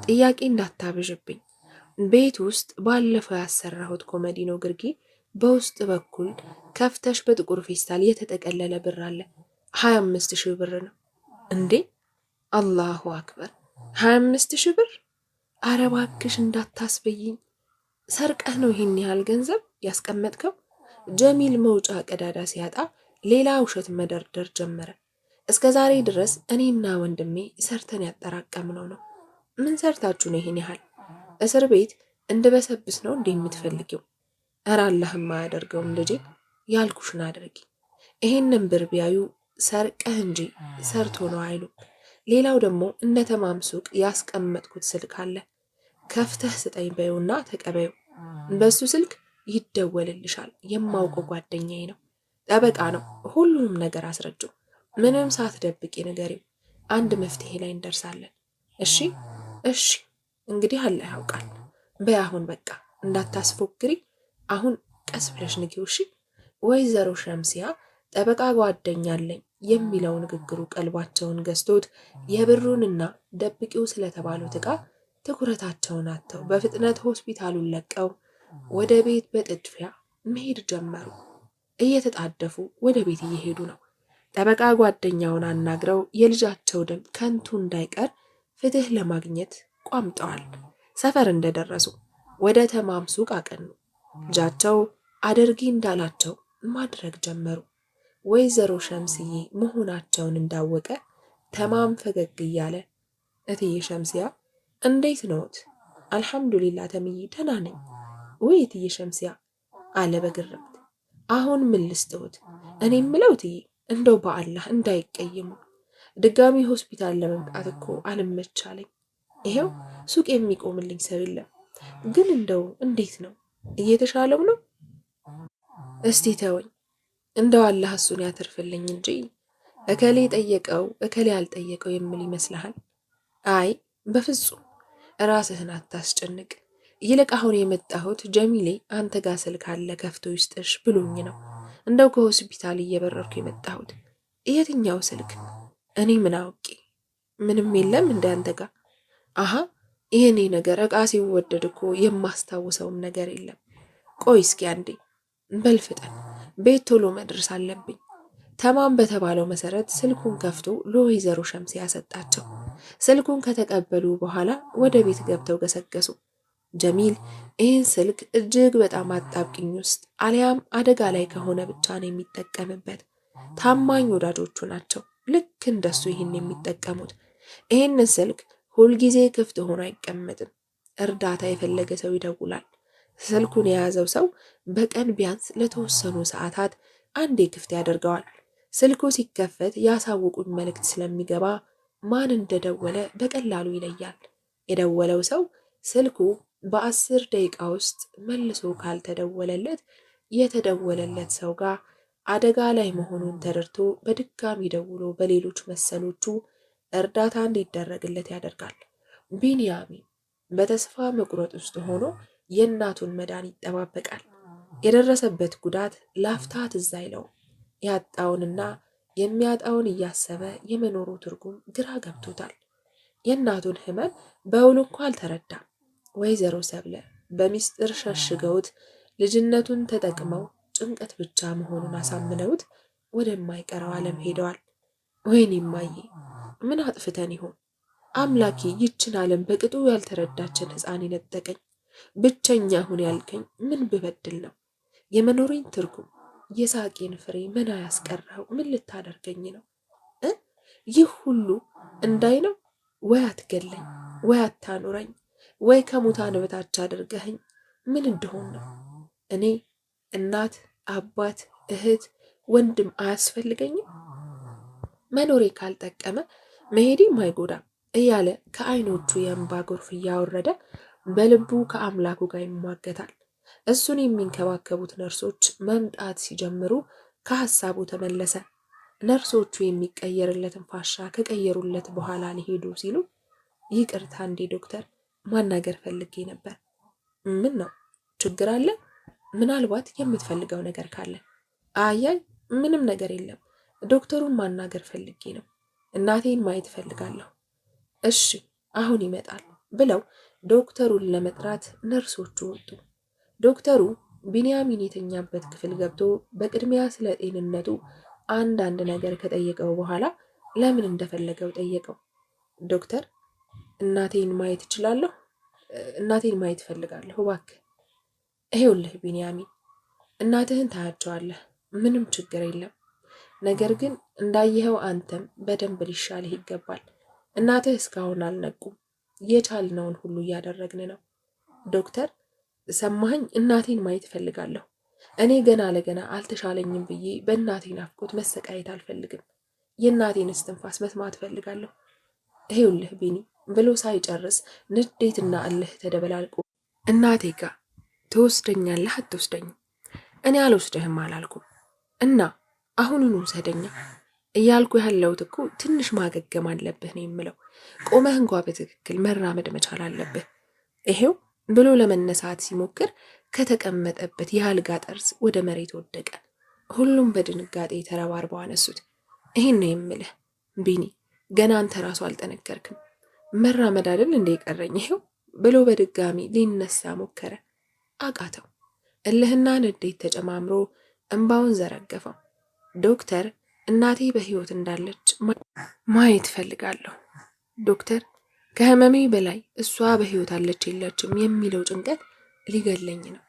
ጥያቄ እንዳታብዥብኝ። ቤት ውስጥ ባለፈው ያሰራሁት ኮመዲኖ ግርጌ በውስጥ በኩል ከፍተሽ በጥቁር ፌስታል የተጠቀለለ ብር አለ። 25,000 ብር ነው እንዴ? አላሁ አክበር! 25,000 ብር? ኧረ እባክሽ እንዳታስበይኝ። ሰርቀህ ነው ይህን ያህል ገንዘብ ያስቀመጥከው? ጀሚል መውጫ ቀዳዳ ሲያጣ ሌላ ውሸት መደርደር ጀመረ። እስከ ዛሬ ድረስ እኔና ወንድሜ ሰርተን ያጠራቀምነው ነው። ምን ሰርታችሁ ነው ይህን ያህል? እስር ቤት እንድበሰብስ ነው እንዴ የምትፈልጊው? እረ አላህም አያደርገውም ልጄ፣ ያልኩሽን አድርጊ። ይሄንን ብር ቢያዩ ሰርቀህ እንጂ ሰርቶ ነው አይሉ። ሌላው ደግሞ እንደ ተማም ሱቅ ያስቀመጥኩት ስልክ አለ፣ ከፍተህ ስጠኝ በይውና ተቀበዩ። በሱ ስልክ ይደወልልሻል። የማውቀው ጓደኛዬ ነው፣ ጠበቃ ነው። ሁሉንም ነገር አስረጅው፣ ምንም ሳትደብቂ ንገሪው። አንድ መፍትሄ ላይ እንደርሳለን። እሺ እሺ፣ እንግዲህ አላህ ያውቃል። በይ አሁን በቃ እንዳታስፎግሪ። አሁን ቀስ ብለሽ ንጊው። እሺ። ወይዘሮ ሸምሲያ ጠበቃ ጓደኛ አለኝ የሚለው ንግግሩ ቀልባቸውን ገዝቶት የብሩንና ደብቂው ስለተባሉት ዕቃ ትኩረታቸውን አጥተው በፍጥነት ሆስፒታሉን ለቀው ወደ ቤት በጥድፊያ መሄድ ጀመሩ። እየተጣደፉ ወደ ቤት እየሄዱ ነው። ጠበቃ ጓደኛውን አናግረው የልጃቸው ደም ከንቱ እንዳይቀር ፍትህ ለማግኘት ቋምጠዋል። ሰፈር እንደደረሱ ወደ ተማም ሱቅ አቀኑ። ልጃቸው አድርጊ እንዳላቸው ማድረግ ጀመሩ። ወይዘሮ ሸምስዬ መሆናቸውን እንዳወቀ ተማም ፈገግ እያለ እትዬ ሸምሲያ እንዴት ነዎት? አልሐምዱሊላ ተምዬ ደህና ነኝ። ወይ እትዬ ሸምሲያ አለ በግርምት። አሁን ምን ልስጥዎት? እኔ ምለው እትዬ እንደው በአላህ እንዳይቀየሙ ድጋሚ ሆስፒታል ለመምጣት እኮ አልመቻለኝ። ይሄው ሱቅ የሚቆምልኝ ሰው የለም። ግን እንደው እንዴት ነው? እየተሻለው ነው? እስቲ ተወኝ፣ እንደው አላህ እሱን ያተርፍልኝ እንጂ እከሌ ጠየቀው እከሌ አልጠየቀው የምል ይመስልሃል? አይ በፍጹም ራስህን አታስጨንቅ። ይልቅ አሁን የመጣሁት ጀሚሌ አንተ ጋር ስልክ አለ ከፍቶ ይስጥሽ ብሎኝ ነው። እንደው ከሆስፒታል እየበረርኩ የመጣሁት። የትኛው ስልክ? እኔ ምን አውቄ? ምንም የለም እንደ አንተ ጋር? አሀ ይህኔ ነገር እቃ ሲወደድ እኮ የማስታውሰውም ነገር የለም። ቆይ እስኪ አንዴ በልፍጠን፣ ቤት ቶሎ መድረስ አለብኝ። ተማም በተባለው መሰረት ስልኩን ከፍቶ ለወይዘሮ ሸምሲ ያሰጣቸው። ስልኩን ከተቀበሉ በኋላ ወደ ቤት ገብተው ገሰገሱ። ጀሚል ይህን ስልክ እጅግ በጣም አጣብቂኝ ውስጥ አሊያም አደጋ ላይ ከሆነ ብቻ ነው የሚጠቀምበት። ታማኝ ወዳጆቹ ናቸው ልክ እንደሱ ይህን የሚጠቀሙት። ይህንን ስልክ ሁልጊዜ ክፍት ሆኖ አይቀመጥም። እርዳታ የፈለገ ሰው ይደውላል። ስልኩን የያዘው ሰው በቀን ቢያንስ ለተወሰኑ ሰዓታት አንዴ ክፍት ያደርገዋል። ስልኩ ሲከፈት ያሳውቁን መልእክት ስለሚገባ ማን እንደደወለ በቀላሉ ይለያል። የደወለው ሰው ስልኩ በ10 ደቂቃ ውስጥ መልሶ ካልተደወለለት የተደወለለት ሰው ጋር አደጋ ላይ መሆኑን ተረድቶ በድጋሚ ደውሎ በሌሎች መሰሎቹ እርዳታ እንዲደረግለት ያደርጋል። ቢንያሚን በተስፋ መቁረጥ ውስጥ ሆኖ የእናቱን መዳን ይጠባበቃል። የደረሰበት ጉዳት ላፍታ ትዝ አይለውም። ያጣውንና የሚያጣውን እያሰበ የመኖሩ ትርጉም ግራ ገብቶታል። የእናቱን ሕመም በውል እንኳ አልተረዳም። ወይዘሮ ሰብለ በሚስጥር ሸሽገውት ልጅነቱን ተጠቅመው ጭንቀት ብቻ መሆኑን አሳምነውት ወደማይቀረው ዓለም ሄደዋል። ወይኔ እማዬ ምን አጥፍተን ይሆን? አምላኬ ይችን ዓለም በቅጡ ያልተረዳችን ሕፃን የነጠቀኝ ብቸኛ ሁን ያልከኝ ምን ብበድል ነው? የመኖሬን ትርጉም የሳቄን ፍሬ ምን ያስቀረው? ምን ልታደርገኝ ነው? ይህ ሁሉ እንዳይ ነው? ወይ አትገለኝ፣ ወይ አታኑረኝ፣ ወይ ከሙታን በታች አድርገህኝ ምን እንደሆን ነው? እኔ እናት፣ አባት፣ እህት፣ ወንድም አያስፈልገኝም? መኖሬ ካልጠቀመ መሄዴም አይጎዳም እያለ ከዓይኖቹ የእንባ ጎርፍ እያወረደ በልቡ ከአምላኩ ጋር ይሟገታል። እሱን የሚንከባከቡት ነርሶች መምጣት ሲጀምሩ ከሀሳቡ ተመለሰ። ነርሶቹ የሚቀየርለትን ፋሻ ከቀየሩለት በኋላ ሊሄዱ ሲሉ ይቅርታ እንዴ ዶክተር፣ ማናገር ፈልጌ ነበር። ምን ነው? ችግር አለ? ምናልባት የምትፈልገው ነገር ካለ። አያይ ምንም ነገር የለም። ዶክተሩን ማናገር ፈልጌ ነው። እናቴን ማየት ፈልጋለሁ። እሺ አሁን ይመጣል ብለው ዶክተሩን ለመጥራት ነርሶቹ ወጡ። ዶክተሩ ቢንያሚን የተኛበት ክፍል ገብቶ በቅድሚያ ስለ ጤንነቱ አንዳንድ ነገር ከጠየቀው በኋላ ለምን እንደፈለገው ጠየቀው። ዶክተር እናቴን ማየት እችላለሁ? እናቴን ማየት እፈልጋለሁ እባክህ። ይሄውልህ ቢንያሚን፣ እናትህን ታያቸዋለህ፣ ምንም ችግር የለም። ነገር ግን እንዳየኸው አንተም በደንብ ሊሻልህ ይገባል። እናትህ እስካሁን አልነቁም። የቻልነውን ሁሉ እያደረግን ነው። ዶክተር ሰማኸኝ? እናቴን ማየት እፈልጋለሁ። እኔ ገና ለገና አልተሻለኝም ብዬ በእናቴ ናፍቆት መሰቃየት አልፈልግም። የእናቴን እስትንፋስ መስማት እፈልጋለሁ። ይሄውልህ ቢኒ ብሎ ሳይጨርስ ንዴትና እልህ ተደበላልቆ እናቴ ጋር ትወስደኛለህ አትወስደኝም? እኔ አልወስደህም አላልኩም እና አሁኑኑ ውሰደኛ እያልኩ ያለሁት እኮ ትንሽ ማገገም አለብህ ነው የምለው። ቆመህ እንኳ በትክክል መራመድ መቻል አለብህ። ይሄው ብሎ ለመነሳት ሲሞክር ከተቀመጠበት የአልጋ ጠርዝ ወደ መሬት ወደቀ። ሁሉም በድንጋጤ ተረባርበው አነሱት። ይህን ነው የምልህ ቢኒ፣ ገና አንተ ራሱ አልጠነከርክም። መራመድ አይደል እንደ ቀረኝ ይሄው ብሎ በድጋሚ ሊነሳ ሞከረ። አቃተው። እልህና ንዴት ተጨማምሮ እንባውን ዘረገፈው። ዶክተር እናቴ በህይወት እንዳለች ማየት ፈልጋለሁ ዶክተር፣ ከህመሜ በላይ እሷ በህይወት አለች የለችም የሚለው ጭንቀት ሊገለኝ ነው።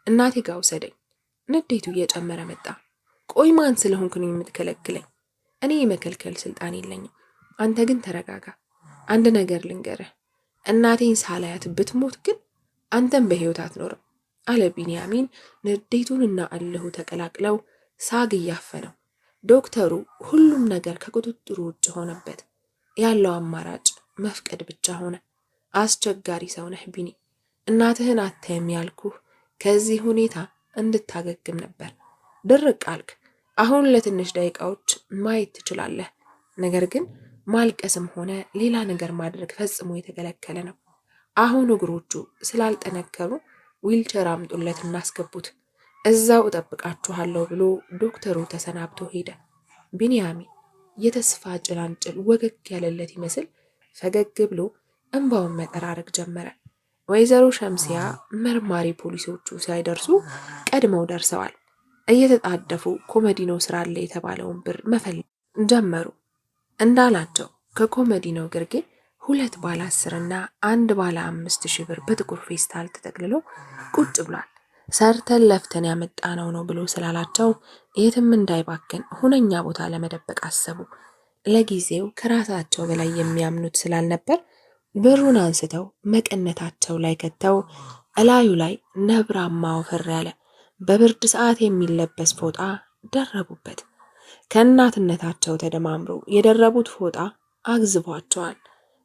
እናቴ ጋር ውሰደኝ። ንዴቱ እየጨመረ መጣ። ቆይ ማን ስለሆንክ ነው የምትከለክለኝ? እኔ የመከልከል ስልጣን የለኝም። አንተ ግን ተረጋጋ። አንድ ነገር ልንገርህ፣ እናቴን ሳላያት ብትሞት ግን አንተም በህይወት አትኖርም አለ ቢንያሚን። ንዴቱንና እልሁ ተቀላቅለው ሳግ እያፈነው። ዶክተሩ ሁሉም ነገር ከቁጥጥሩ ውጭ ሆነበት። ያለው አማራጭ መፍቀድ ብቻ ሆነ። አስቸጋሪ ሰው ነህ ቢኒ። እናትህን አታይም ያልኩህ ከዚህ ሁኔታ እንድታገግም ነበር። ድርቅ አልክ። አሁን ለትንሽ ደቂቃዎች ማየት ትችላለህ። ነገር ግን ማልቀስም ሆነ ሌላ ነገር ማድረግ ፈጽሞ የተከለከለ ነው። አሁን እግሮቹ ስላልጠነከሩ ዊልቸር አምጡለት እናስገቡት። እዛው እጠብቃችኋለሁ ብሎ ዶክተሩ ተሰናብቶ ሄደ። ቢንያሚን የተስፋ ጭላንጭል ወገግ ያለለት ይመስል ፈገግ ብሎ እንባውን መጠራረግ ጀመረ። ወይዘሮ ሸምሲያ መርማሪ ፖሊሶቹ ሳይደርሱ ቀድመው ደርሰዋል። እየተጣደፉ ኮመዲኖ ስራ አለ የተባለውን ብር መፈለግ ጀመሩ። እንዳላቸው ከኮመዲኖ ግርጌ 2 ባለ 10 እና 1 ባለ 5,000 ብር በጥቁር ፌስታል ተጠቅልሎ ቁጭ ብሏል። ሰርተን ለፍተን ያመጣነው ነው ብሎ ስላላቸው የትም እንዳይባክን ሁነኛ ቦታ ለመደበቅ አሰቡ። ለጊዜው ከራሳቸው በላይ የሚያምኑት ስላልነበር ብሩን አንስተው መቀነታቸው ላይ ከተው እላዩ ላይ ነብራማ ወፈር ያለ በብርድ ሰዓት የሚለበስ ፎጣ ደረቡበት። ከእናትነታቸው ተደማምሮ የደረቡት ፎጣ አግዝቧቸዋል።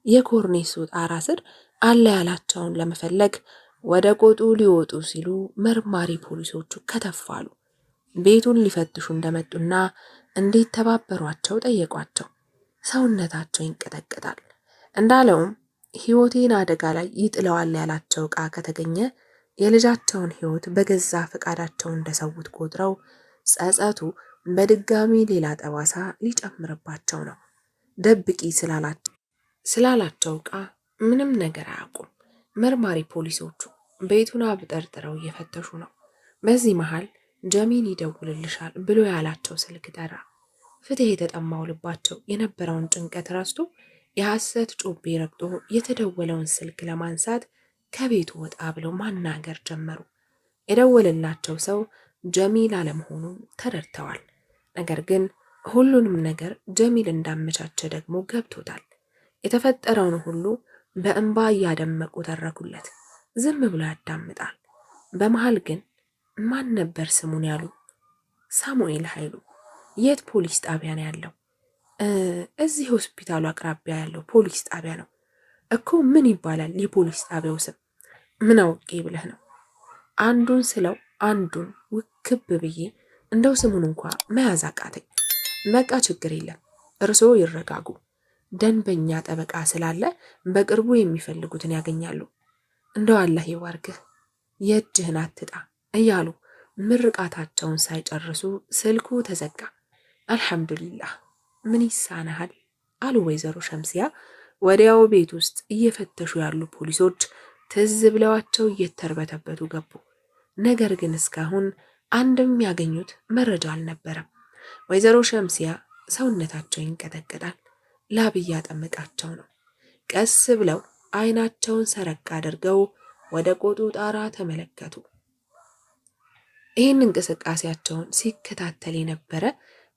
የኮርኔሱ ጣራ ስር አለ ያላቸውን ለመፈለግ ወደ ቆጡ ሊወጡ ሲሉ መርማሪ ፖሊሶቹ ከተፋሉ። ቤቱን ሊፈትሹ እንደመጡና እንዴት ተባበሯቸው ጠየቋቸው። ሰውነታቸው ይንቀጠቀጣል። እንዳለውም ሕይወቴን አደጋ ላይ ይጥለዋል ያላቸው ዕቃ ከተገኘ የልጃቸውን ሕይወት በገዛ ፈቃዳቸው እንደሰዉት ቆጥረው ጸጸቱ በድጋሚ ሌላ ጠባሳ ሊጨምርባቸው ነው። ደብቂ ስላላቸው ዕቃ ምንም ነገር አያውቁም። መርማሪ ፖሊሶቹ ቤቱን አብጠርጥረው እየፈተሹ ነው። በዚህ መሃል ጀሚል ይደውልልሻል ብሎ ያላቸው ስልክ ጠራ። ፍትህ የተጠማው ልባቸው የነበረውን ጭንቀት ረስቶ የሐሰት ጮቤ ረግጦ የተደወለውን ስልክ ለማንሳት ከቤቱ ወጣ ብለው ማናገር ጀመሩ። የደወለላቸው ሰው ጀሚል አለመሆኑን ተረድተዋል። ነገር ግን ሁሉንም ነገር ጀሚል እንዳመቻቸ ደግሞ ገብቶታል። የተፈጠረውን ሁሉ በእንባ እያደመቁ ተረኩለት። ዝም ብሎ ያዳምጣል። በመሃል ግን ማን ነበር ስሙን ያሉ? ሳሙኤል ኃይሉ። የት ፖሊስ ጣቢያ ነው ያለው? እዚህ ሆስፒታሉ አቅራቢያ ያለው ፖሊስ ጣቢያ ነው እኮ። ምን ይባላል የፖሊስ ጣቢያው ስም? ምን አውቄ ብለህ ነው? አንዱን ስለው አንዱን ውክብ ብዬ እንደው ስሙን እንኳ መያዝ አቃተኝ። በቃ ችግር የለም እርስዎ ይረጋጉ። ደንበኛ ጠበቃ ስላለ በቅርቡ የሚፈልጉትን ያገኛሉ። እንደው አላህ ይባርክህ፣ የእጅህን አትጣ እያሉ ምርቃታቸውን ሳይጨርሱ ስልኩ ተዘጋ። አልሐምዱሊላህ ምን ይሳናሃል አሉ ወይዘሮ ሸምሲያ። ወዲያው ቤት ውስጥ እየፈተሹ ያሉ ፖሊሶች ትዝ ብለዋቸው እየተርበተበቱ ገቡ። ነገር ግን እስካሁን አንድም ያገኙት መረጃ አልነበረም። ወይዘሮ ሸምሲያ ሰውነታቸው ይንቀጠቀጣል። ላብ እያጠመቃቸው ነው። ቀስ ብለው አይናቸውን ሰረቅ አድርገው ወደ ቆጡ ጣራ ተመለከቱ። ይህን እንቅስቃሴያቸውን ሲከታተል የነበረ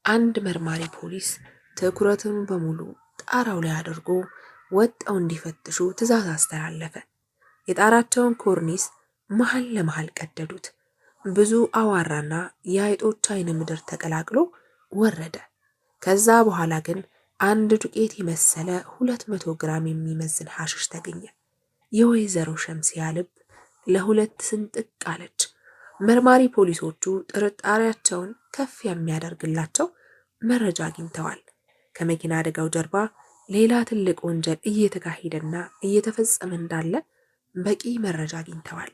አንድ መርማሪ ፖሊስ ትኩረትን በሙሉ ጣራው ላይ አድርጎ ወጣው እንዲፈትሹ ትዕዛዝ አስተላለፈ። የጣራቸውን ኮርኒስ መሃል ለመሃል ቀደዱት። ብዙ አዋራና የአይጦች አይን ምድር ተቀላቅሎ ወረደ። ከዛ በኋላ ግን አንድ ዱቄት የመሰለ 200 ግራም የሚመዝን ሐሽሽ ተገኘ። የወይዘሮ ሸምሲያ ልብ ለሁለት ስንጥቅ አለች። መርማሪ ፖሊሶቹ ጥርጣሬያቸውን ከፍ የሚያደርግላቸው መረጃ አግኝተዋል። ከመኪና አደጋው ጀርባ ሌላ ትልቅ ወንጀል እየተካሄደና እየተፈጸመ እንዳለ በቂ መረጃ አግኝተዋል።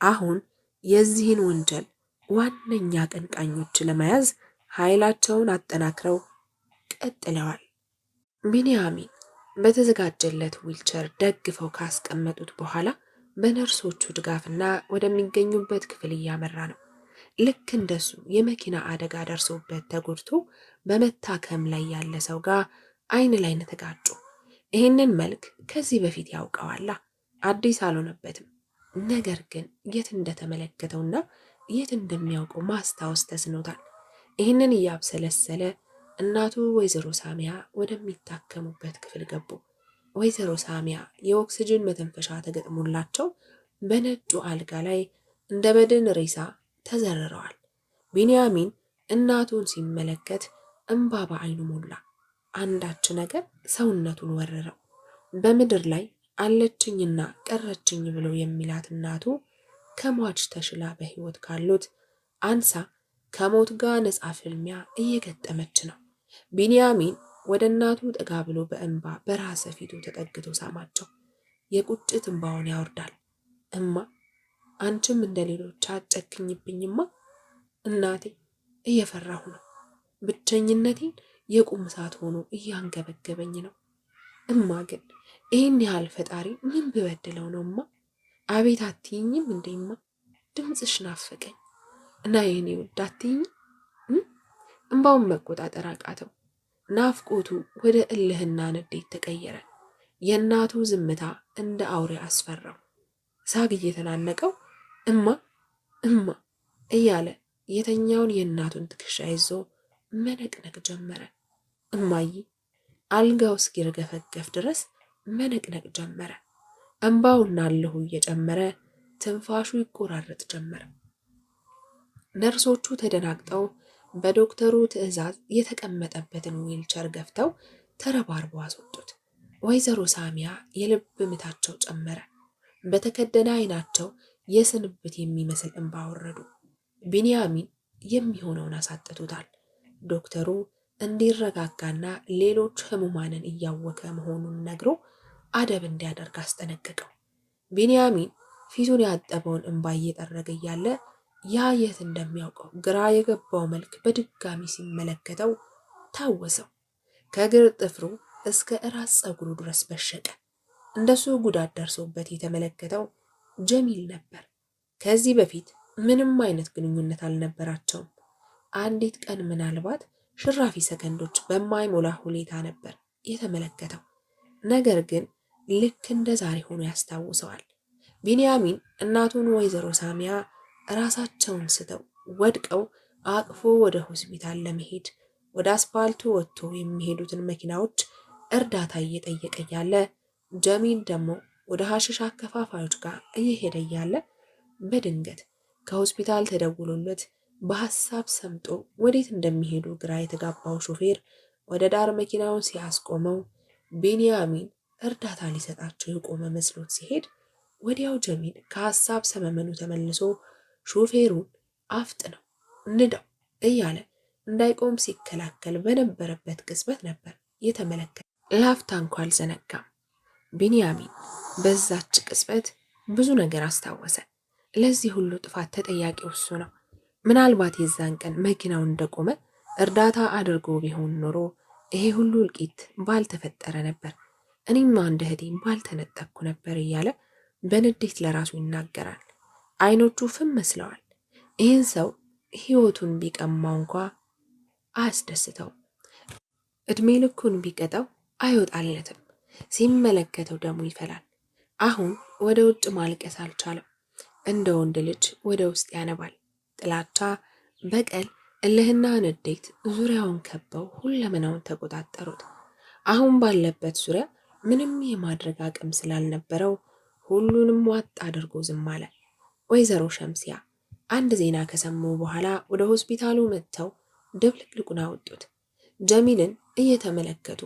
አሁን የዚህን ወንጀል ዋነኛ አቀንቃኞች ለመያዝ ኃይላቸውን አጠናክረው ቀጥለዋል። ቢንያሚን በተዘጋጀለት ዊልቸር ደግፈው ካስቀመጡት በኋላ በነርሶቹ ድጋፍና ወደሚገኙበት ክፍል እያመራ ነው። ልክ እንደሱ የመኪና አደጋ ደርሶበት ተጎድቶ በመታከም ላይ ያለ ሰው ጋር አይን ላይን ተጋጩ። ይህንን መልክ ከዚህ በፊት ያውቀዋላ፣ አዲስ አልሆነበትም። ነገር ግን የት እንደተመለከተውና የት እንደሚያውቀው ማስታወስ ተስኖታል። ይህንን እያብሰለሰለ እናቱ ወይዘሮ ሳሚያ ወደሚታከሙበት ክፍል ገቡ። ወይዘሮ ሳሚያ የኦክስጅን መተንፈሻ ተገጥሞላቸው በነጩ አልጋ ላይ እንደ በድን ሬሳ ተዘርረዋል። ቢንያሚን እናቱን ሲመለከት እንባ በዓይኑ ሞላ። አንዳች ነገር ሰውነቱን ወረረው። በምድር ላይ አለችኝና ቀረችኝ ብሎ የሚላት እናቱ ከሟች ተሽላ በሕይወት ካሉት አንሳ ከሞት ጋር ነፃ ፍልሚያ እየገጠመች ነው። ቢንያሚን ወደ እናቱ ጠጋ ብሎ በእንባ በራሰ ፊቱ ተጠግቶ ሳማቸው። የቁጭት እንባውን ያወርዳል። እማ አንቺም እንደ ሌሎች አጨክኝብኝማ እናቴ፣ እየፈራሁ ነው። ብቸኝነቴን የቁም እሳት ሆኖ እያንገበገበኝ ነው። እማ ግን ይህን ያህል ፈጣሪ ምን ብበድለው ነው እማ? አቤት አትይኝም እንዴማ? ድምፅሽ ናፈቀኝ እና የኔ ውድ አትይኝም? እንባውን መቆጣጠር አቃተው። ናፍቆቱ ወደ እልህና ንዴት ተቀየረ። የእናቱ ዝምታ እንደ አውሬ አስፈራው። ሳግ እየተናነቀው እማ እማ እያለ የተኛውን የእናቱን ትከሻ ይዞ መነቅነቅ ጀመረ። እማዬ አልጋው እስኪርገፈገፍ ድረስ መነቅነቅ ጀመረ። እንባውና እልሁ እየጨመረ ትንፋሹ ይቆራረጥ ጀመረ። ነርሶቹ ተደናግጠው በዶክተሩ ትዕዛዝ የተቀመጠበትን ዊልቸር ገፍተው ተረባርበው አስወጡት። ወይዘሮ ሳሚያ የልብ ምታቸው ጨመረ። በተከደነ አይናቸው የስንብት የሚመስል እንባ ወረዱ። ቢንያሚን የሚሆነውን አሳጥቶታል። ዶክተሩ እንዲረጋጋና ሌሎች ህሙማንን እያወከ መሆኑን ነግሮ አደብ እንዲያደርግ አስጠነቀቀው። ቢንያሚን ፊቱን ያጠበውን እንባ እየጠረገ እያለ ያ የት እንደሚያውቀው ግራ የገባው መልክ በድጋሚ ሲመለከተው ታወሰው። ከእግር ጥፍሩ እስከ እራስ ፀጉሩ ድረስ በሸቀ። እንደሱ ጉዳት ደርሶበት የተመለከተው ጀሚል ነበር። ከዚህ በፊት ምንም አይነት ግንኙነት አልነበራቸውም። አንዲት ቀን ምናልባት ሽራፊ ሰከንዶች በማይሞላ ሁኔታ ነበር የተመለከተው። ነገር ግን ልክ እንደ ዛሬ ሆኖ ያስታውሰዋል። ቢንያሚን እናቱን ወይዘሮ ሳሚያ ራሳቸውን ስተው ወድቀው አቅፎ ወደ ሆስፒታል ለመሄድ ወደ አስፓልቱ ወጥቶ የሚሄዱትን መኪናዎች እርዳታ እየጠየቀ ያለ፣ ጀሚል ደግሞ ወደ ሐሽሽ አከፋፋዮች ጋር እየሄደ ያለ በድንገት ከሆስፒታል ተደውሎለት በሐሳብ ሰምጦ ወዴት እንደሚሄዱ ግራ የተጋባው ሾፌር ወደ ዳር መኪናውን ሲያስቆመው ቢንያሚን እርዳታ ሊሰጣቸው የቆመ መስሎት ሲሄድ ወዲያው ጀሚል ከሀሳብ ሰመመኑ ተመልሶ ሾፌሩን አፍጥነው ንዳው እያለ እንዳይቆም ሲከላከል በነበረበት ቅጽበት ነበር የተመለከተ። ላፍታ እንኳ አልዘነጋም። ቢንያሚን በዛች ቅጽበት ብዙ ነገር አስታወሰ። ለዚህ ሁሉ ጥፋት ተጠያቂው እሱ ነው። ምናልባት የዛን ቀን መኪናው እንደቆመ እርዳታ አድርጎ ቢሆን ኖሮ ይሄ ሁሉ እልቂት ባልተፈጠረ ነበር፣ እኔም አንድ እህቴን ባልተነጠቅኩ ነበር እያለ በንዴት ለራሱ ይናገራል። አይኖቹ ፍም መስለዋል። ይህን ሰው ህይወቱን ቢቀማው እንኳ አያስደስተውም። እድሜ ልኩን ቢቀጠው አይወጣለትም። ሲመለከተው ደሙ ይፈላል። አሁን ወደ ውጭ ማልቀስ አልቻለም። እንደ ወንድ ልጅ ወደ ውስጥ ያነባል። ጥላቻ፣ በቀል፣ እልህና ንዴት ዙሪያውን ከበው ሁለመናውን ተቆጣጠሩት። አሁን ባለበት ዙሪያ ምንም የማድረግ አቅም ስላልነበረው ሁሉንም ዋጥ አድርጎ ዝም አለ። ወይዘሮ ሸምሲያ አንድ ዜና ከሰሙ በኋላ ወደ ሆስፒታሉ መጥተው ድብልቅልቁን አወጡት። ጀሚልን እየተመለከቱ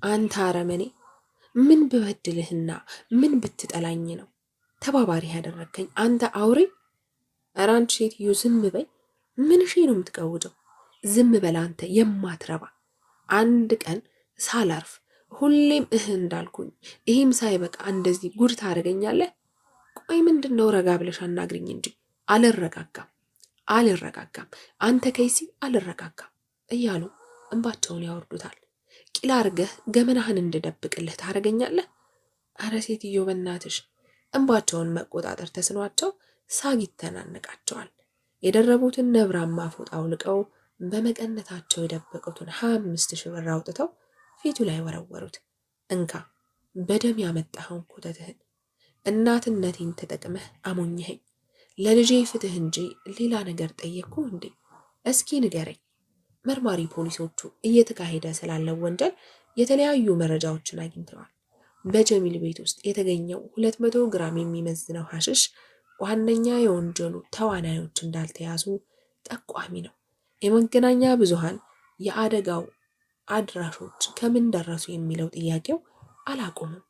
አንተ አረመኔ፣ ምን ብበድልህና ምን ብትጠላኝ ነው ተባባሪ ያደረግከኝ? አንተ አውሬ! ኧረ አንቺ ሴትዮ ዝም በይ። ምን ሺ ነው የምትቀውጨው? ዝም በል አንተ የማትረባ። አንድ ቀን ሳላርፍ ሁሌም እንዳልኩኝ ይህም ሳይበቃ እንደዚህ ጉድ ታደርገኛለህ? ቆይ ምንድን ነው? ረጋ ብለሽ አናግሪኝ እንጂ። አልረጋጋም፣ አንተ ከይሲ አልረጋጋም እያሉ እንባቸውን ያወርዱታል። ቂላ አርገህ ገመናህን እንድደብቅልህ ታደርገኛለህ? አረ ሴትዮ በናትሽ። እንባቸውን መቆጣጠር ተስኗቸው ሳግ ይተናነቃቸዋል። የደረቡትን ነብራማ ፎጣ አውልቀው በመቀነታቸው የደበቁትን 25,000 ብር አውጥተው ፊቱ ላይ ወረወሩት። እንካ በደም ያመጣኸውን ኮተትህን እናትነቴን ተጠቅመህ አሞኝኸኝ። ለልጄ ፍትህ እንጂ ሌላ ነገር ጠየቅኩ እንዴ? እስኪ ንገረኝ። መርማሪ ፖሊሶቹ እየተካሄደ ስላለው ወንጀል የተለያዩ መረጃዎችን አግኝተዋል። በጀሚል ቤት ውስጥ የተገኘው 200 ግራም የሚመዝነው ሐሽሽ ዋነኛ የወንጀሉ ተዋናዮች እንዳልተያዙ ጠቋሚ ነው። የመገናኛ ብዙሃን የአደጋው አድራሾች ከምን ደረሱ የሚለው ጥያቄው አላቆምም።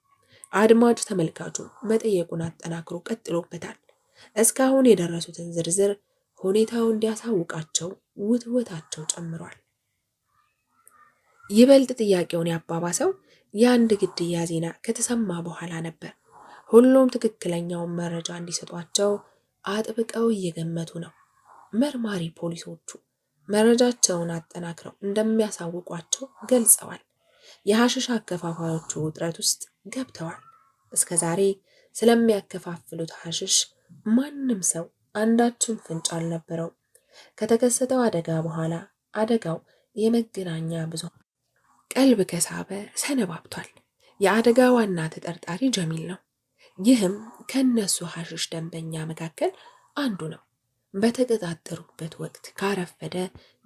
አድማጭ ተመልካቹ መጠየቁን አጠናክሮ ቀጥሎበታል። እስካሁን የደረሱትን ዝርዝር ሁኔታው እንዲያሳውቃቸው ውትወታቸው ጨምሯል። ይበልጥ ጥያቄውን ያባባሰው የአንድ ግድያ ዜና ከተሰማ በኋላ ነበር። ሁሉም ትክክለኛውን መረጃ እንዲሰጧቸው አጥብቀው እየገመቱ ነው። መርማሪ ፖሊሶቹ መረጃቸውን አጠናክረው እንደሚያሳውቋቸው ገልጸዋል። የሐሽሽ አከፋፋዮቹ ውጥረት ውስጥ ገብተዋል። እስከ ዛሬ ስለሚያከፋፍሉት ሐሽሽ ማንም ሰው አንዳችን ፍንጭ አልነበረውም። ከተከሰተው አደጋ በኋላ አደጋው የመገናኛ ብዙሃን ቀልብ ከሳበ ሰነባብቷል። የአደጋ ዋና ተጠርጣሪ ጀሚል ነው። ይህም ከነሱ ሐሽሽ ደንበኛ መካከል አንዱ ነው። በተቀጣጠሩበት ወቅት ካረፈደ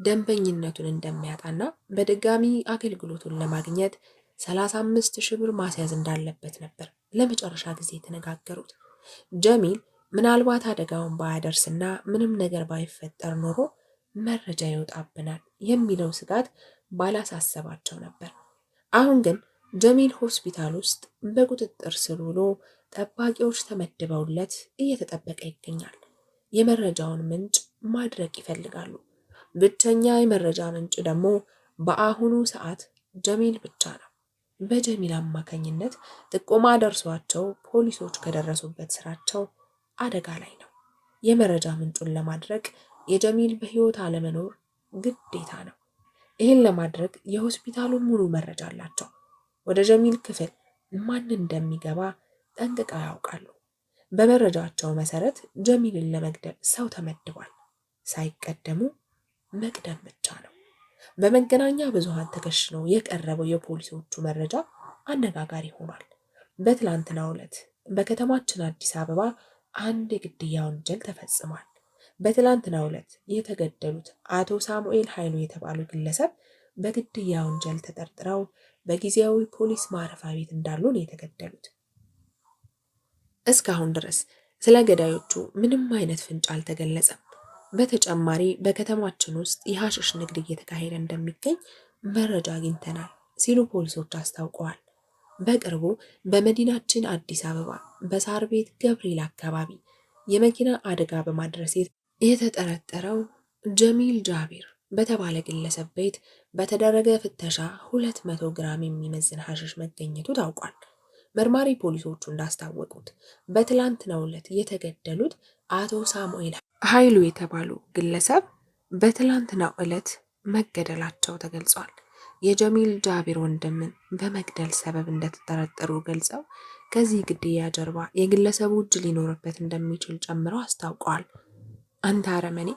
ደንበኝነቱን እንደሚያጣና በድጋሚ አገልግሎቱን ለማግኘት 35,000 ብር ማስያዝ እንዳለበት ነበር ለመጨረሻ ጊዜ የተነጋገሩት። ጀሚል ምናልባት አደጋውን ባያደርስና ምንም ነገር ባይፈጠር ኖሮ መረጃ ይወጣብናል የሚለው ስጋት ባላሳሰባቸው ነበር። አሁን ግን ጀሚል ሆስፒታል ውስጥ በቁጥጥር ስር ውሎ ጠባቂዎች ተመድበውለት እየተጠበቀ ይገኛል። የመረጃውን ምንጭ ማድረቅ ይፈልጋሉ። ብቸኛ የመረጃ ምንጭ ደግሞ በአሁኑ ሰዓት ጀሚል ብቻ ነው። በጀሚል አማካኝነት ጥቆማ ደርሷቸው ፖሊሶች ከደረሱበት ስራቸው አደጋ ላይ ነው። የመረጃ ምንጩን ለማድረግ የጀሚል በህይወት አለመኖር ግዴታ ነው። ይህን ለማድረግ የሆስፒታሉን ሙሉ መረጃ አላቸው። ወደ ጀሚል ክፍል ማን እንደሚገባ ጠንቅቀው ያውቃሉ። በመረጃቸው መሰረት ጀሚልን ለመግደል ሰው ተመድቧል። ሳይቀደሙ መቅደም ብቻ ነው። በመገናኛ ብዙሃን ተከሽነው የቀረበው የፖሊሶቹ መረጃ አነጋጋሪ ሆኗል። በትላንትናው ዕለት በከተማችን አዲስ አበባ አንድ የግድያ ወንጀል ተፈጽሟል። በትላንትናው ዕለት የተገደሉት አቶ ሳሙኤል ኃይሉ የተባሉ ግለሰብ በግድያ ወንጀል ተጠርጥረው በጊዜያዊ ፖሊስ ማረፊያ ቤት እንዳሉ ነው የተገደሉት። እስካሁን ድረስ ስለ ገዳዮቹ ምንም አይነት ፍንጭ አልተገለጸም። በተጨማሪ በከተማችን ውስጥ የሐሽሽ ንግድ እየተካሄደ እንደሚገኝ መረጃ አግኝተናል ሲሉ ፖሊሶች አስታውቀዋል። በቅርቡ በመዲናችን አዲስ አበባ በሳር ቤት ገብርኤል አካባቢ የመኪና አደጋ በማድረስ የተጠረጠረው ጀሚል ጃቢር በተባለ ግለሰብ ቤት በተደረገ ፍተሻ 200 ግራም የሚመዝን ሐሽሽ መገኘቱ ታውቋል። መርማሪ ፖሊሶቹ እንዳስታወቁት በትላንትናው ዕለት የተገደሉት አቶ ሳሙኤል ኃይሉ የተባሉ ግለሰብ በትላንትናው ዕለት መገደላቸው ተገልጿል። የጀሚል ጃቢር ወንድምን በመግደል ሰበብ እንደተጠረጠሩ ገልጸው ከዚህ ግድያ ጀርባ የግለሰቡ እጅ ሊኖርበት እንደሚችል ጨምረው አስታውቀዋል። አንተ አረመኔ፣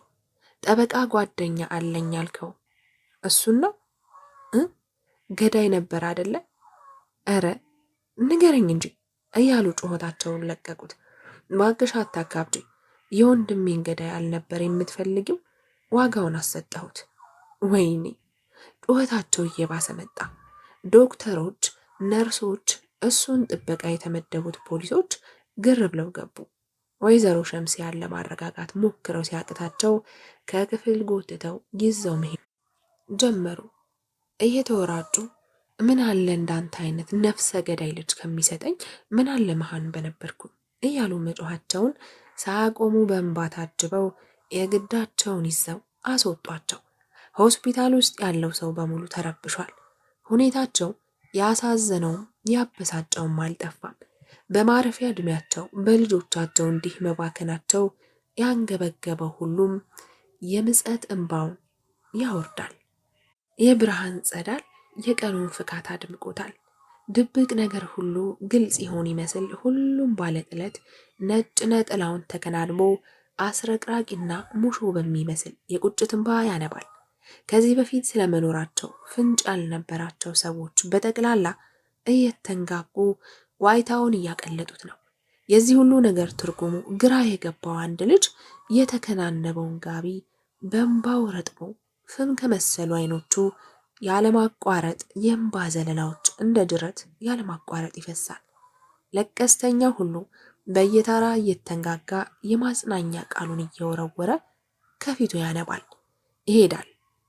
ጠበቃ ጓደኛ አለኝ ያልከው እሱን ነው? ገዳይ ነበር አደለ? እረ ንገረኝ እንጂ እያሉ ጩኸታቸውን ለቀቁት። እባክሽ አታካብጂ፣ የወንድሜን ገዳይ አልነበር የምትፈልጊው? ዋጋውን አሰጠሁት። ወይኔ! ጩኸታቸው እየባሰ መጣ። ዶክተሮች፣ ነርሶች፣ እሱን ጥበቃ የተመደቡት ፖሊሶች ግር ብለው ገቡ። ወይዘሮ ሸምሲያን ለማረጋጋት ሞክረው ሲያቅታቸው ከክፍል ጎትተው ይዘው መሄድ ጀመሩ። እየተወራጩ ምን አለ እንዳንተ አይነት ነፍሰ ገዳይ ልጅ ከሚሰጠኝ ምን አለ መሃን በነበርኩ እያሉ መጮኋቸውን ሳያቆሙ በእንባ ታጅበው የግዳቸውን ይዘው አስወጧቸው። ሆስፒታል ውስጥ ያለው ሰው በሙሉ ተረብሿል። ሁኔታቸው ያሳዘነውም ያበሳጨውም አልጠፋም። በማረፊያ ዕድሜያቸው በልጆቻቸው እንዲህ መባከናቸው ያንገበገበው ሁሉም የምጸት እንባውን ያወርዳል። የብርሃን ጸዳል የቀኑን ፍካት አድምቆታል። ድብቅ ነገር ሁሉ ግልጽ ይሆን ይመስል ሁሉም ባለጥለት ነጭ ነጠላውን ተከናንቦ አስረቅራቂና ሙሾ በሚመስል የቁጭት እንባ ያነባል። ከዚህ በፊት ስለመኖራቸው ፍንጭ ያልነበራቸው ሰዎች በጠቅላላ እየተንጋጉ ዋይታውን እያቀለጡት ነው። የዚህ ሁሉ ነገር ትርጉሙ ግራ የገባው አንድ ልጅ የተከናነበውን ጋቢ በእንባው ረጥቦ ፍም ከመሰሉ አይኖቹ ያለማቋረጥ የእንባ ዘለላዎች እንደ ጅረት ያለማቋረጥ ይፈሳል። ለቀስተኛ ሁሉ በየተራ እየተንጋጋ የማጽናኛ ቃሉን እየወረወረ ከፊቱ ያነባል፣ ይሄዳል።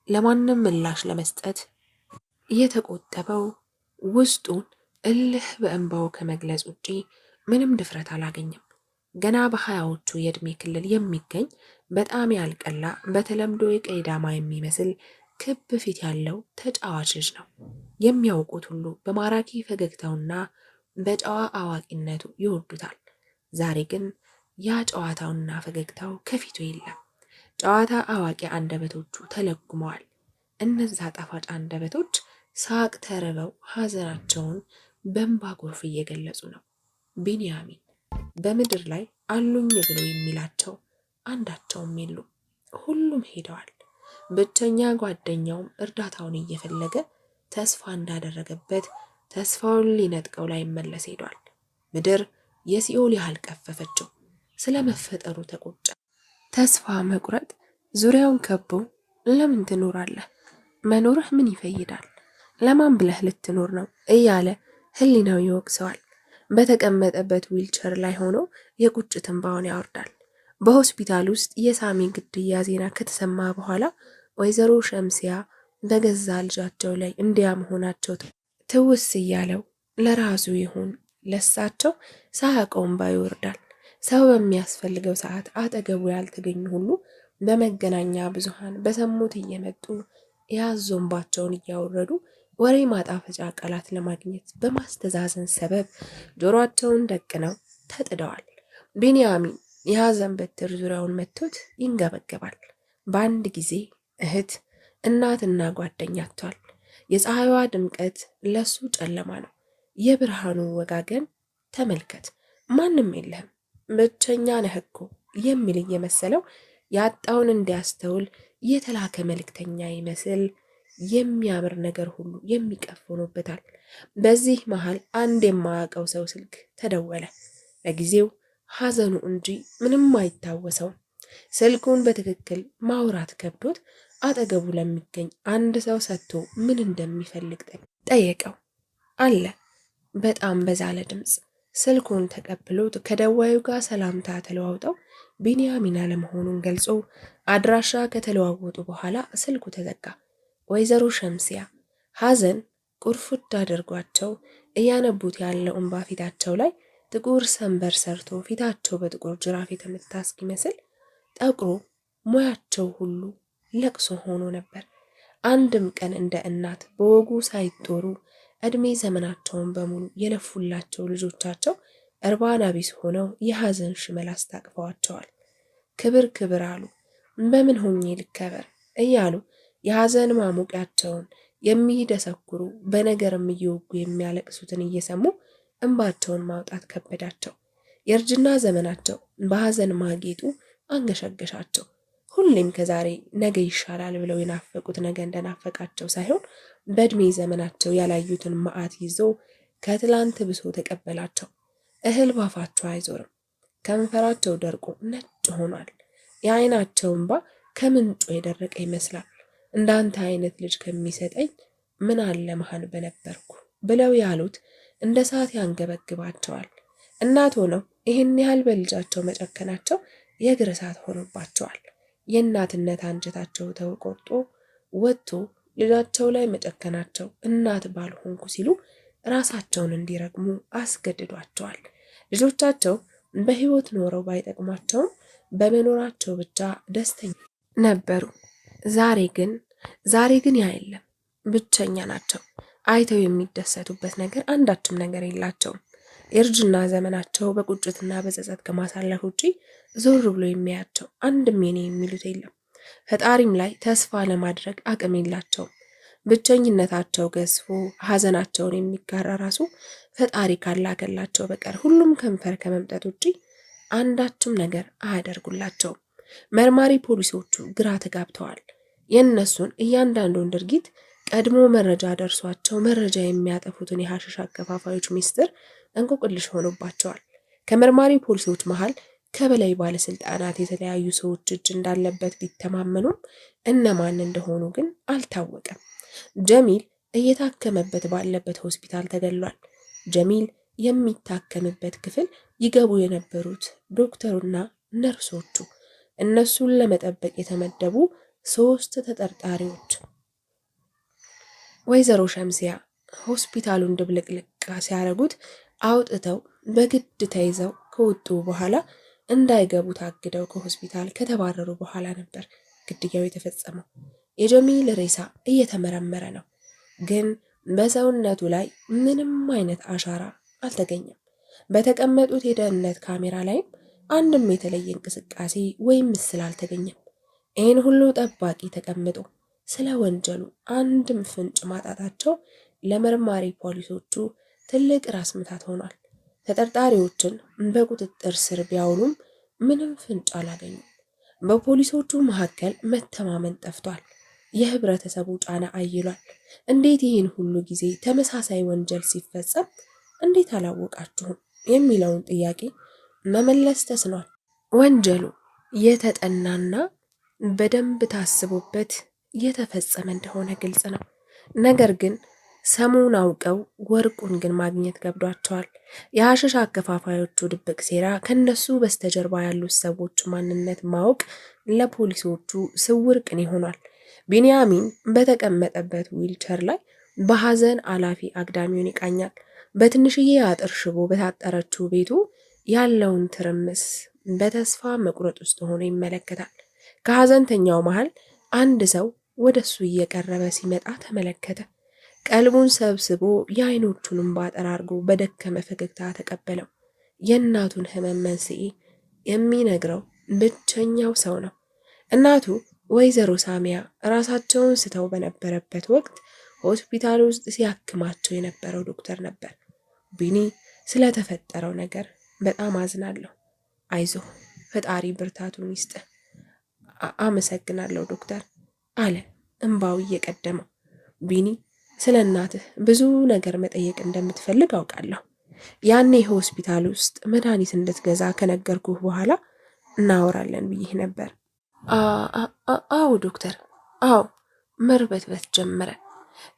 ለማንም ምላሽ ለመስጠት እየተቆጠበው ውስጡን እልህ በእንባው ከመግለጽ ውጪ ምንም ድፍረት አላገኘም። ገና በሀያዎቹ የዕድሜ ክልል የሚገኝ በጣም ያልቀላ በተለምዶ የቀይ ዳማ የሚመስል ክብ ፊት ያለው ተጫዋች ልጅ ነው። የሚያውቁት ሁሉ በማራኪ ፈገግታውና በጨዋ አዋቂነቱ ይወዱታል። ዛሬ ግን ያ ጨዋታውና ፈገግታው ከፊቱ የለም። ጨዋታ አዋቂ አንደበቶቹ ተለጉመዋል። እነዛ ጣፋጭ አንደበቶች ሳቅ ተርበው ሐዘናቸውን በእንባ ጎርፍ እየገለጹ ነው። ቢንያሚን በምድር ላይ አሉኝ ብሎ የሚላቸው አንዳቸውም የሉም። ሁሉም ሄደዋል። ብቸኛ ጓደኛውም እርዳታውን እየፈለገ ተስፋ እንዳደረገበት ተስፋውን ሊነጥቀው ላይመለስ ሄዷል። ምድር የሲኦል ያህል ቀፈፈችው። ስለ መፈጠሩ ተቆጨ። ተስፋ መቁረጥ ዙሪያውን ከቦ ለምን ትኖራለህ? መኖርህ ምን ይፈይዳል? ለማን ብለህ ልትኖር ነው? እያለ ህሊናው ይወቅሰዋል። በተቀመጠበት ዊልቸር ላይ ሆኖ የቁጭት እንባውን ያወርዳል። በሆስፒታል ውስጥ የሳሚ ግድያ ዜና ከተሰማ በኋላ ወይዘሮ ሸምሲያ በገዛ ልጃቸው ላይ እንዲያ መሆናቸው ትውስ እያለው ለራሱ ይሁን ለሳቸው ሳያውቀው እንባ ይወርዳል። ሰው በሚያስፈልገው ሰዓት አጠገቡ ያልተገኙ ሁሉ በመገናኛ ብዙሃን በሰሙት እየመጡ ያዞንባቸውን እያወረዱ ወሬ ማጣፈጫ ቃላት ለማግኘት በማስተዛዘን ሰበብ ጆሮአቸውን ደቅነው ተጥደዋል። ቢንያሚን የሐዘን በትር ዙሪያውን መቶት ይንገበገባል። በአንድ ጊዜ እህት፣ እናትና ጓደኛ አጥቷል። የፀሐይዋ ድምቀት ለሱ ጨለማ ነው። የብርሃኑ ወጋገን ተመልከት፣ ማንም የለህም፣ ብቸኛ ነህ እኮ የሚል እየመሰለው ያጣውን እንዲያስተውል የተላከ መልእክተኛ ይመስል የሚያምር ነገር ሁሉ የሚቀፍ ሆኖበታል። በዚህ መሃል አንድ የማያውቀው ሰው ስልክ ተደወለ። ለጊዜው ሐዘኑ እንጂ ምንም አይታወሰውም። ስልኩን በትክክል ማውራት ከብዶት አጠገቡ ለሚገኝ አንድ ሰው ሰጥቶ ምን እንደሚፈልግ ጠየቀው። አለ በጣም በዛለ ድምፅ። ስልኩን ተቀብሎት ከደዋዩ ጋር ሰላምታ ተለዋውጠው ቢንያሚን አለመሆኑን ገልጾ አድራሻ ከተለዋወጡ በኋላ ስልኩ ተዘጋ። ወይዘሮ ሸምሲያ ሐዘን ቁርፉድ አድርጓቸው እያነቡት ያለው እንባ ፊታቸው ላይ ጥቁር ሰንበር ሰርቶ ፊታቸው በጥቁር ጅራፍ የተመታ እስኪመስል ጠቁሮ ሙያቸው ሁሉ ለቅሶ ሆኖ ነበር። አንድም ቀን እንደ እናት በወጉ ሳይጦሩ እድሜ ዘመናቸውን በሙሉ የለፉላቸው ልጆቻቸው እርባና ቢስ ሆነው የሐዘን ሽመል አስታቅፈዋቸዋል። ክብር ክብር አሉ። በምን ሆኜ ልከበር እያሉ የሐዘን ማሞቂያቸውን የሚደሰኩሩ በነገርም እየወጉ የሚያለቅሱትን እየሰሙ እንባቸውን ማውጣት ከበዳቸው። የእርጅና ዘመናቸው በሐዘን ማጌጡ አንገሸገሻቸው። ሁሌም ከዛሬ ነገ ይሻላል ብለው የናፈቁት ነገ እንደናፈቃቸው ሳይሆን በእድሜ ዘመናቸው ያላዩትን መዓት ይዞ ከትላንት ብሶ ተቀበላቸው። እህል ባፋቸው አይዞርም። ከንፈራቸው ደርቆ ነጭ ሆኗል። የዓይናቸው እንባ ከምንጩ የደረቀ ይመስላል። እንዳንተ አይነት ልጅ ከሚሰጠኝ ምን አለ መሃን በነበርኩ ብለው ያሉት እንደ ሰዓት ያንገበግባቸዋል። እናት ሆነው ይህን ያህል በልጃቸው መጨከናቸው የእግር እሳት ሆኖባቸዋል። የእናትነት አንጀታቸው ተቆርጦ ወጥቶ ልጃቸው ላይ መጨከናቸው እናት ባልሆንኩ ሲሉ ራሳቸውን እንዲረግሙ አስገድዷቸዋል። ልጆቻቸው በሕይወት ኖረው ባይጠቅሟቸውም በመኖራቸው ብቻ ደስተኛ ነበሩ። ዛሬ ግን ያ የለም። ብቸኛ ናቸው። አይተው የሚደሰቱበት ነገር አንዳችም ነገር የላቸውም። የእርጅና ዘመናቸው በቁጭትና በጸጸት ከማሳለፍ ውጪ ዞር ብሎ የሚያያቸው አንድም የኔ የሚሉት የለም። ፈጣሪም ላይ ተስፋ ለማድረግ አቅም የላቸውም። ብቸኝነታቸው ገዝፎ ሐዘናቸውን የሚጋራ ራሱ ፈጣሪ ካላከላቸው በቀር ሁሉም ከንፈር ከመምጠት ውጪ አንዳችም ነገር አያደርጉላቸውም። መርማሪ ፖሊሶቹ ግራ ተጋብተዋል። የእነሱን እያንዳንዱን ድርጊት ቀድሞ መረጃ ደርሷቸው መረጃ የሚያጠፉትን የሐሽሽ አከፋፋዮች ሚስጥር እንቆቅልሽ ሆኖባቸዋል። ከመርማሪ ፖሊሶች መሃል ከበላይ ባለስልጣናት የተለያዩ ሰዎች እጅ እንዳለበት ቢተማመኑም እነማን እንደሆኑ ግን አልታወቀም። ጀሚል እየታከመበት ባለበት ሆስፒታል ተገሏል። ጀሚል የሚታከምበት ክፍል ይገቡ የነበሩት ዶክተሩና ነርሶቹ፣ እነሱን ለመጠበቅ የተመደቡ 3 ተጠርጣሪዎች። ወይዘሮ ሸምሲያ ሆስፒታሉን ድብልቅልቅ ሲያደርጉት አውጥተው በግድ ተይዘው ከወጡ በኋላ እንዳይገቡ ታግደው ከሆስፒታል ከተባረሩ በኋላ ነበር ግድያው የተፈጸመው። የጀሚል ሬሳ እየተመረመረ ነው፣ ግን በሰውነቱ ላይ ምንም አይነት አሻራ አልተገኘም። በተቀመጡት የደህንነት ካሜራ ላይም አንድም የተለየ እንቅስቃሴ ወይም ምስል አልተገኘም። ይህን ሁሉ ጠባቂ ተቀምጦ ስለ ወንጀሉ አንድም ፍንጭ ማጣታቸው ለመርማሪ ፖሊሶቹ ትልቅ ራስ ምታት ሆኗል። ተጠርጣሪዎችን በቁጥጥር ስር ቢያውሉም ምንም ፍንጭ አላገኙም። በፖሊሶቹ መካከል መተማመን ጠፍቷል። የህብረተሰቡ ጫና አይሏል። እንዴት ይህን ሁሉ ጊዜ ተመሳሳይ ወንጀል ሲፈጸም እንዴት አላወቃችሁም የሚለውን ጥያቄ መመለስ ተስኗል። ወንጀሉ የተጠናና በደንብ ታስቦበት የተፈጸመ እንደሆነ ግልጽ ነው። ነገር ግን ሰሙን አውቀው ወርቁን ግን ማግኘት ገብዷቸዋል። የሐሽሽ አከፋፋዮቹ ድብቅ ሴራ ከነሱ በስተጀርባ ያሉት ሰዎች ማንነት ማወቅ ለፖሊሶቹ ስውር ቅኔ ሆኗል። ቢንያሚን በተቀመጠበት ዊልቸር ላይ በሐዘን አላፊ አግዳሚውን ይቃኛል። በትንሽዬ አጥር ሽቦ በታጠረችው ቤቱ ያለውን ትርምስ በተስፋ መቁረጥ ውስጥ ሆኖ ይመለከታል። ከሐዘንተኛው መሃል አንድ ሰው ወደሱ እየቀረበ ሲመጣ ተመለከተ። ቀልቡን ሰብስቦ የአይኖቹን እንባ ጠራርጎ በደከመ ፈገግታ ተቀበለው። የእናቱን ሕመም መንስኤ የሚነግረው ብቸኛው ሰው ነው። እናቱ ወይዘሮ ሳሚያ ራሳቸውን ስተው በነበረበት ወቅት ሆስፒታል ውስጥ ሲያክማቸው የነበረው ዶክተር ነበር። ቢኒ ስለተፈጠረው ነገር በጣም አዝናለሁ። አይዞ ፈጣሪ ብርታቱን ይስጥ። አመሰግናለሁ ዶክተር አለ እንባው እየቀደመው። ቢኒ ስለ እናትህ ብዙ ነገር መጠየቅ እንደምትፈልግ አውቃለሁ። ያኔ ሆስፒታል ውስጥ መድኃኒት እንድትገዛ ከነገርኩህ በኋላ እናወራለን ብዬህ ነበር። አዎ ዶክተር፣ አዎ። መርበትበት ጀመረ።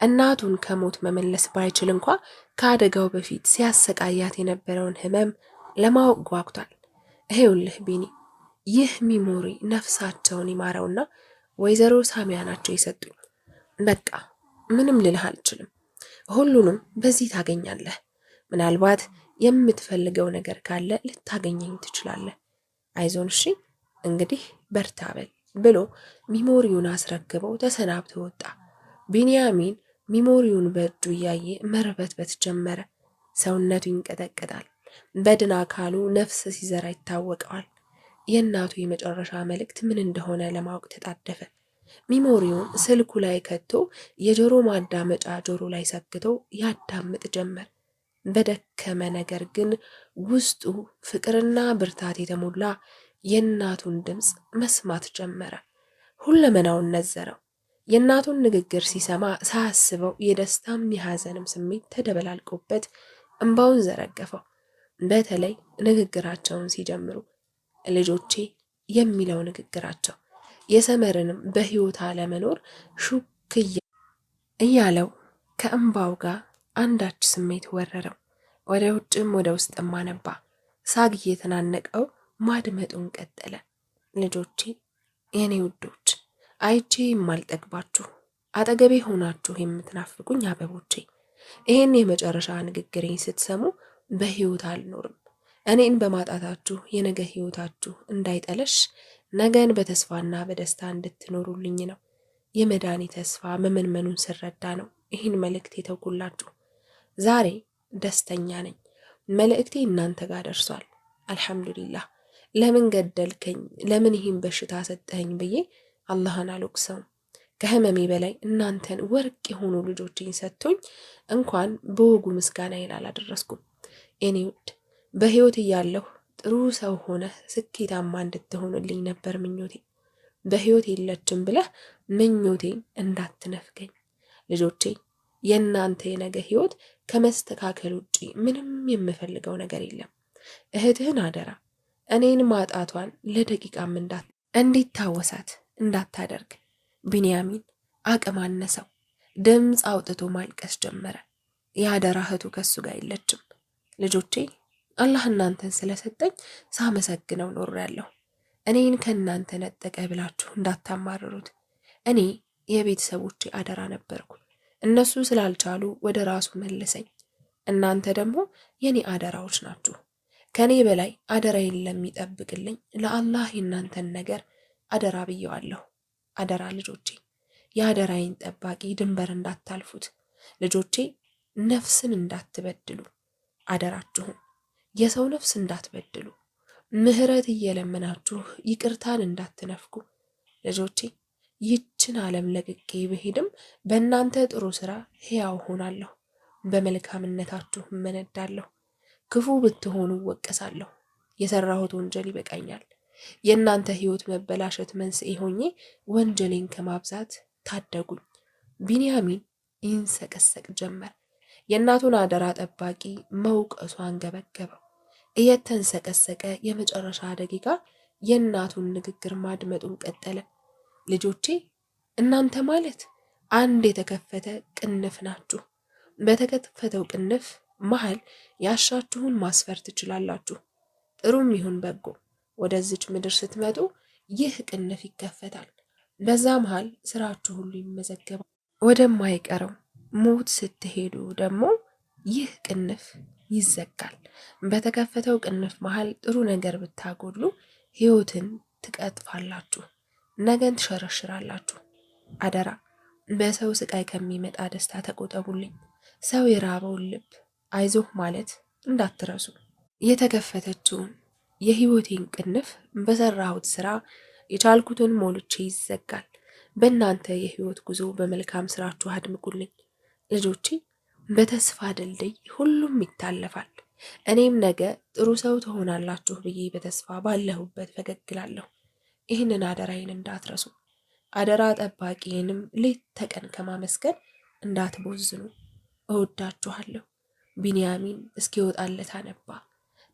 እናቱን ከሞት መመለስ ባይችል እንኳ ከአደጋው በፊት ሲያሰቃያት የነበረውን ህመም ለማወቅ ጓጉቷል። ይሄውልህ ቢኒ፣ ይህ ሚሞሪ ነፍሳቸውን ይማረውና ወይዘሮ ሳሚያ ናቸው የሰጡኝ። በቃ ምንም ልልህ አልችልም። ሁሉንም በዚህ ታገኛለህ። ምናልባት የምትፈልገው ነገር ካለ ልታገኘኝ ትችላለህ። አይዞን እሺ፣ እንግዲህ በርታ በል ብሎ ሚሞሪውን አስረክበው ተሰናብቶ ወጣ። ቢንያሚን ሚሞሪውን በእጁ እያየ መርበትበት ጀመረ። ሰውነቱ ይንቀጠቀጣል። በድን አካሉ ነፍስ ሲዘራ ይታወቀዋል። የእናቱ የመጨረሻ መልእክት ምን እንደሆነ ለማወቅ ተጣደፈ። ሚሞሪውን ስልኩ ላይ ከቶ የጆሮ ማዳመጫ ጆሮ ላይ ሰክቶ ያዳምጥ ጀመር። በደከመ ነገር ግን ውስጡ ፍቅርና ብርታት የተሞላ የእናቱን ድምፅ መስማት ጀመረ። ሁለመናውን ነዘረው። የእናቱን ንግግር ሲሰማ ሳያስበው የደስታም የሐዘንም ስሜት ተደበላልቆበት እንባውን ዘረገፈው። በተለይ ንግግራቸውን ሲጀምሩ ልጆቼ የሚለው ንግግራቸው የሰመርንም በሕይወት አለመኖር ሹክ እያለው ከእንባው ጋር አንዳች ስሜት ወረረው። ወደ ውጭም ወደ ውስጥም አነባ። ሳግ እየተናነቀው ማድመጡን ቀጠለ። ልጆቼ የኔ ውዶች፣ አይቼ የማልጠግባችሁ አጠገቤ ሆናችሁ የምትናፍቁኝ አበቦቼ፣ ይህን የመጨረሻ ንግግሬን ስትሰሙ በሕይወት አልኖርም። እኔን በማጣታችሁ የነገ ሕይወታችሁ እንዳይጠለሽ ነገን በተስፋና በደስታ እንድትኖሩልኝ ነው። የመዳኒ ተስፋ መመንመኑን ስረዳ ነው ይህን መልእክት የተውኩላችሁ። ዛሬ ደስተኛ ነኝ። መልእክቴ እናንተ ጋር ደርሷል። አልሐምዱሊላህ። ለምን ገደልከኝ፣ ለምን ይህን በሽታ ሰጠኸኝ ብዬ አላህን አልወቅሰውም። ከህመሜ በላይ እናንተን ወርቅ የሆኑ ልጆችን ሰጥቶኝ እንኳን በወጉ ምስጋናዬን አላደረስኩም። የኔ ውድ በህይወት እያለሁ ጥሩ ሰው ሆነ ስኬታማ እንድትሆንልኝ ነበር ምኞቴ። በህይወት የለችም ብለህ ምኞቴን እንዳትነፍገኝ። ልጆቼ የእናንተ የነገ ህይወት ከመስተካከል ውጪ ምንም የምፈልገው ነገር የለም። እህትህን አደራ እኔን ማጣቷን ለደቂቃም እንዲታወሳት እንዳታደርግ። ቢንያሚን አቅም አነሰው። ድምፅ አውጥቶ ማልቀስ ጀመረ። የአደራ እህቱ ከሱ ጋር የለችም። ልጆቼ አላህ እናንተን ስለሰጠኝ ሳመሰግነው ኖሬያለሁ። እኔን ከእናንተ ነጠቀ ብላችሁ እንዳታማርሩት። እኔ የቤተሰቦቼ አደራ ነበርኩ። እነሱ ስላልቻሉ ወደ ራሱ መለሰኝ። እናንተ ደግሞ የኔ አደራዎች ናችሁ። ከኔ በላይ አደራዬን ለሚጠብቅልኝ ለአላህ የእናንተን ነገር አደራ ብየዋለሁ። አደራ ልጆቼ፣ የአደራዬን ጠባቂ ድንበር እንዳታልፉት። ልጆቼ ነፍስን እንዳትበድሉ አደራችሁን። የሰው ነፍስ እንዳትበድሉ፣ ምህረት እየለመናችሁ ይቅርታን እንዳትነፍጉ። ልጆቼ ይችን ዓለም ለቅቄ ብሄድም በእናንተ ጥሩ ስራ ሕያው ሆናለሁ። በመልካምነታችሁ እመነዳለሁ። ክፉ ብትሆኑ እወቀሳለሁ። የሰራሁት ወንጀል ይበቃኛል። የእናንተ ህይወት መበላሸት መንስኤ ሆኜ ወንጀሌን ከማብዛት ታደጉኝ። ቢንያሚን ይንሰቀሰቅ ጀመር። የእናቱን አደራ ጠባቂ መውቀሱ አንገበገበው። እየተንሰቀሰቀ የመጨረሻ ደቂቃ የእናቱን ንግግር ማድመጡን ቀጠለ። ልጆቼ እናንተ ማለት አንድ የተከፈተ ቅንፍ ናችሁ። በተከፈተው ቅንፍ መሃል ያሻችሁን ማስፈር ትችላላችሁ። ጥሩም ይሁን በጎ ወደዚች ምድር ስትመጡ ይህ ቅንፍ ይከፈታል። በዛ መሃል ስራችሁ ሁሉ ይመዘገባል። ወደማይቀረው ሞት ስትሄዱ ደግሞ ይህ ቅንፍ ይዘጋል። በተከፈተው ቅንፍ መሃል ጥሩ ነገር ብታጎድሉ ህይወትን ትቀጥፋላችሁ፣ ነገን ትሸረሽራላችሁ። አደራ በሰው ስቃይ ከሚመጣ ደስታ ተቆጠቡልኝ። ሰው የራበውን ልብ አይዞህ ማለት እንዳትረሱ። የተከፈተችውን የህይወቴን ቅንፍ በሰራሁት ስራ የቻልኩትን ሞልቼ ይዘጋል። በእናንተ የህይወት ጉዞ በመልካም ስራችሁ አድምቁልኝ። ልጆቼ በተስፋ ድልድይ ሁሉም ይታለፋል። እኔም ነገ ጥሩ ሰው ትሆናላችሁ ብዬ በተስፋ ባለሁበት ፈገግላለሁ። ይህንን አደራዬን እንዳትረሱ። አደራ ጠባቂዬንም ሌት ተቀን ከማመስገን እንዳትቦዝኑ። እወዳችኋለሁ። ቢንያሚን እስኪወጣለት አነባ።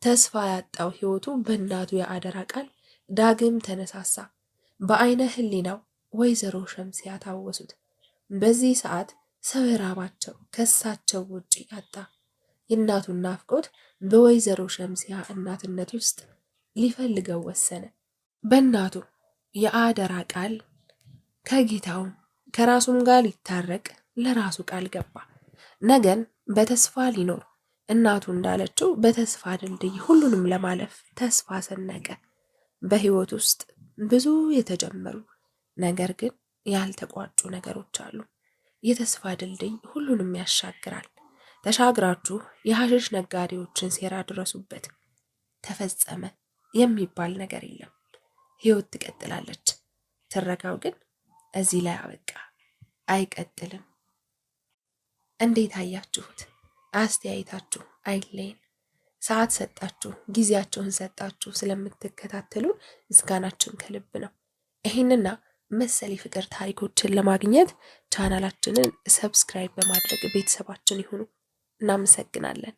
ተስፋ ያጣው ህይወቱ በእናቱ የአደራ ቃል ዳግም ተነሳሳ። በአይነ ህሊናው ወይዘሮ ሸምሲያ ታወሱት። በዚህ ሰዓት ሰው የራባቸው ከሳቸው ውጪ አጣ። የእናቱን ናፍቆት በወይዘሮ ሸምሲያ እናትነት ውስጥ ሊፈልገው ወሰነ። በእናቱ የአደራ ቃል ከጌታውም ከራሱም ጋር ሊታረቅ ለራሱ ቃል ገባ። ነገን በተስፋ ሊኖር እናቱ እንዳለችው በተስፋ ድልድይ ሁሉንም ለማለፍ ተስፋ ሰነቀ። በህይወት ውስጥ ብዙ የተጀመሩ ነገር ግን ያልተቋጩ ነገሮች አሉ። የተስፋ ድልድይ ሁሉንም ያሻግራል። ተሻግራችሁ የሐሽሽ ነጋዴዎችን ሴራ ድረሱበት። ተፈጸመ የሚባል ነገር የለም። ህይወት ትቀጥላለች። ትረካው ግን እዚህ ላይ አበቃ፣ አይቀጥልም። እንዴት አያችሁት? አስተያየታችሁ አይለይን። ሰዓት ሰጣችሁ፣ ጊዜያችሁን ሰጣችሁ ስለምትከታተሉን ምስጋናችን ከልብ ነው። ይህንና መሰል የፍቅር ታሪኮችን ለማግኘት ቻናላችንን ሰብስክራይብ በማድረግ ቤተሰባችን ይሁኑ። እናመሰግናለን።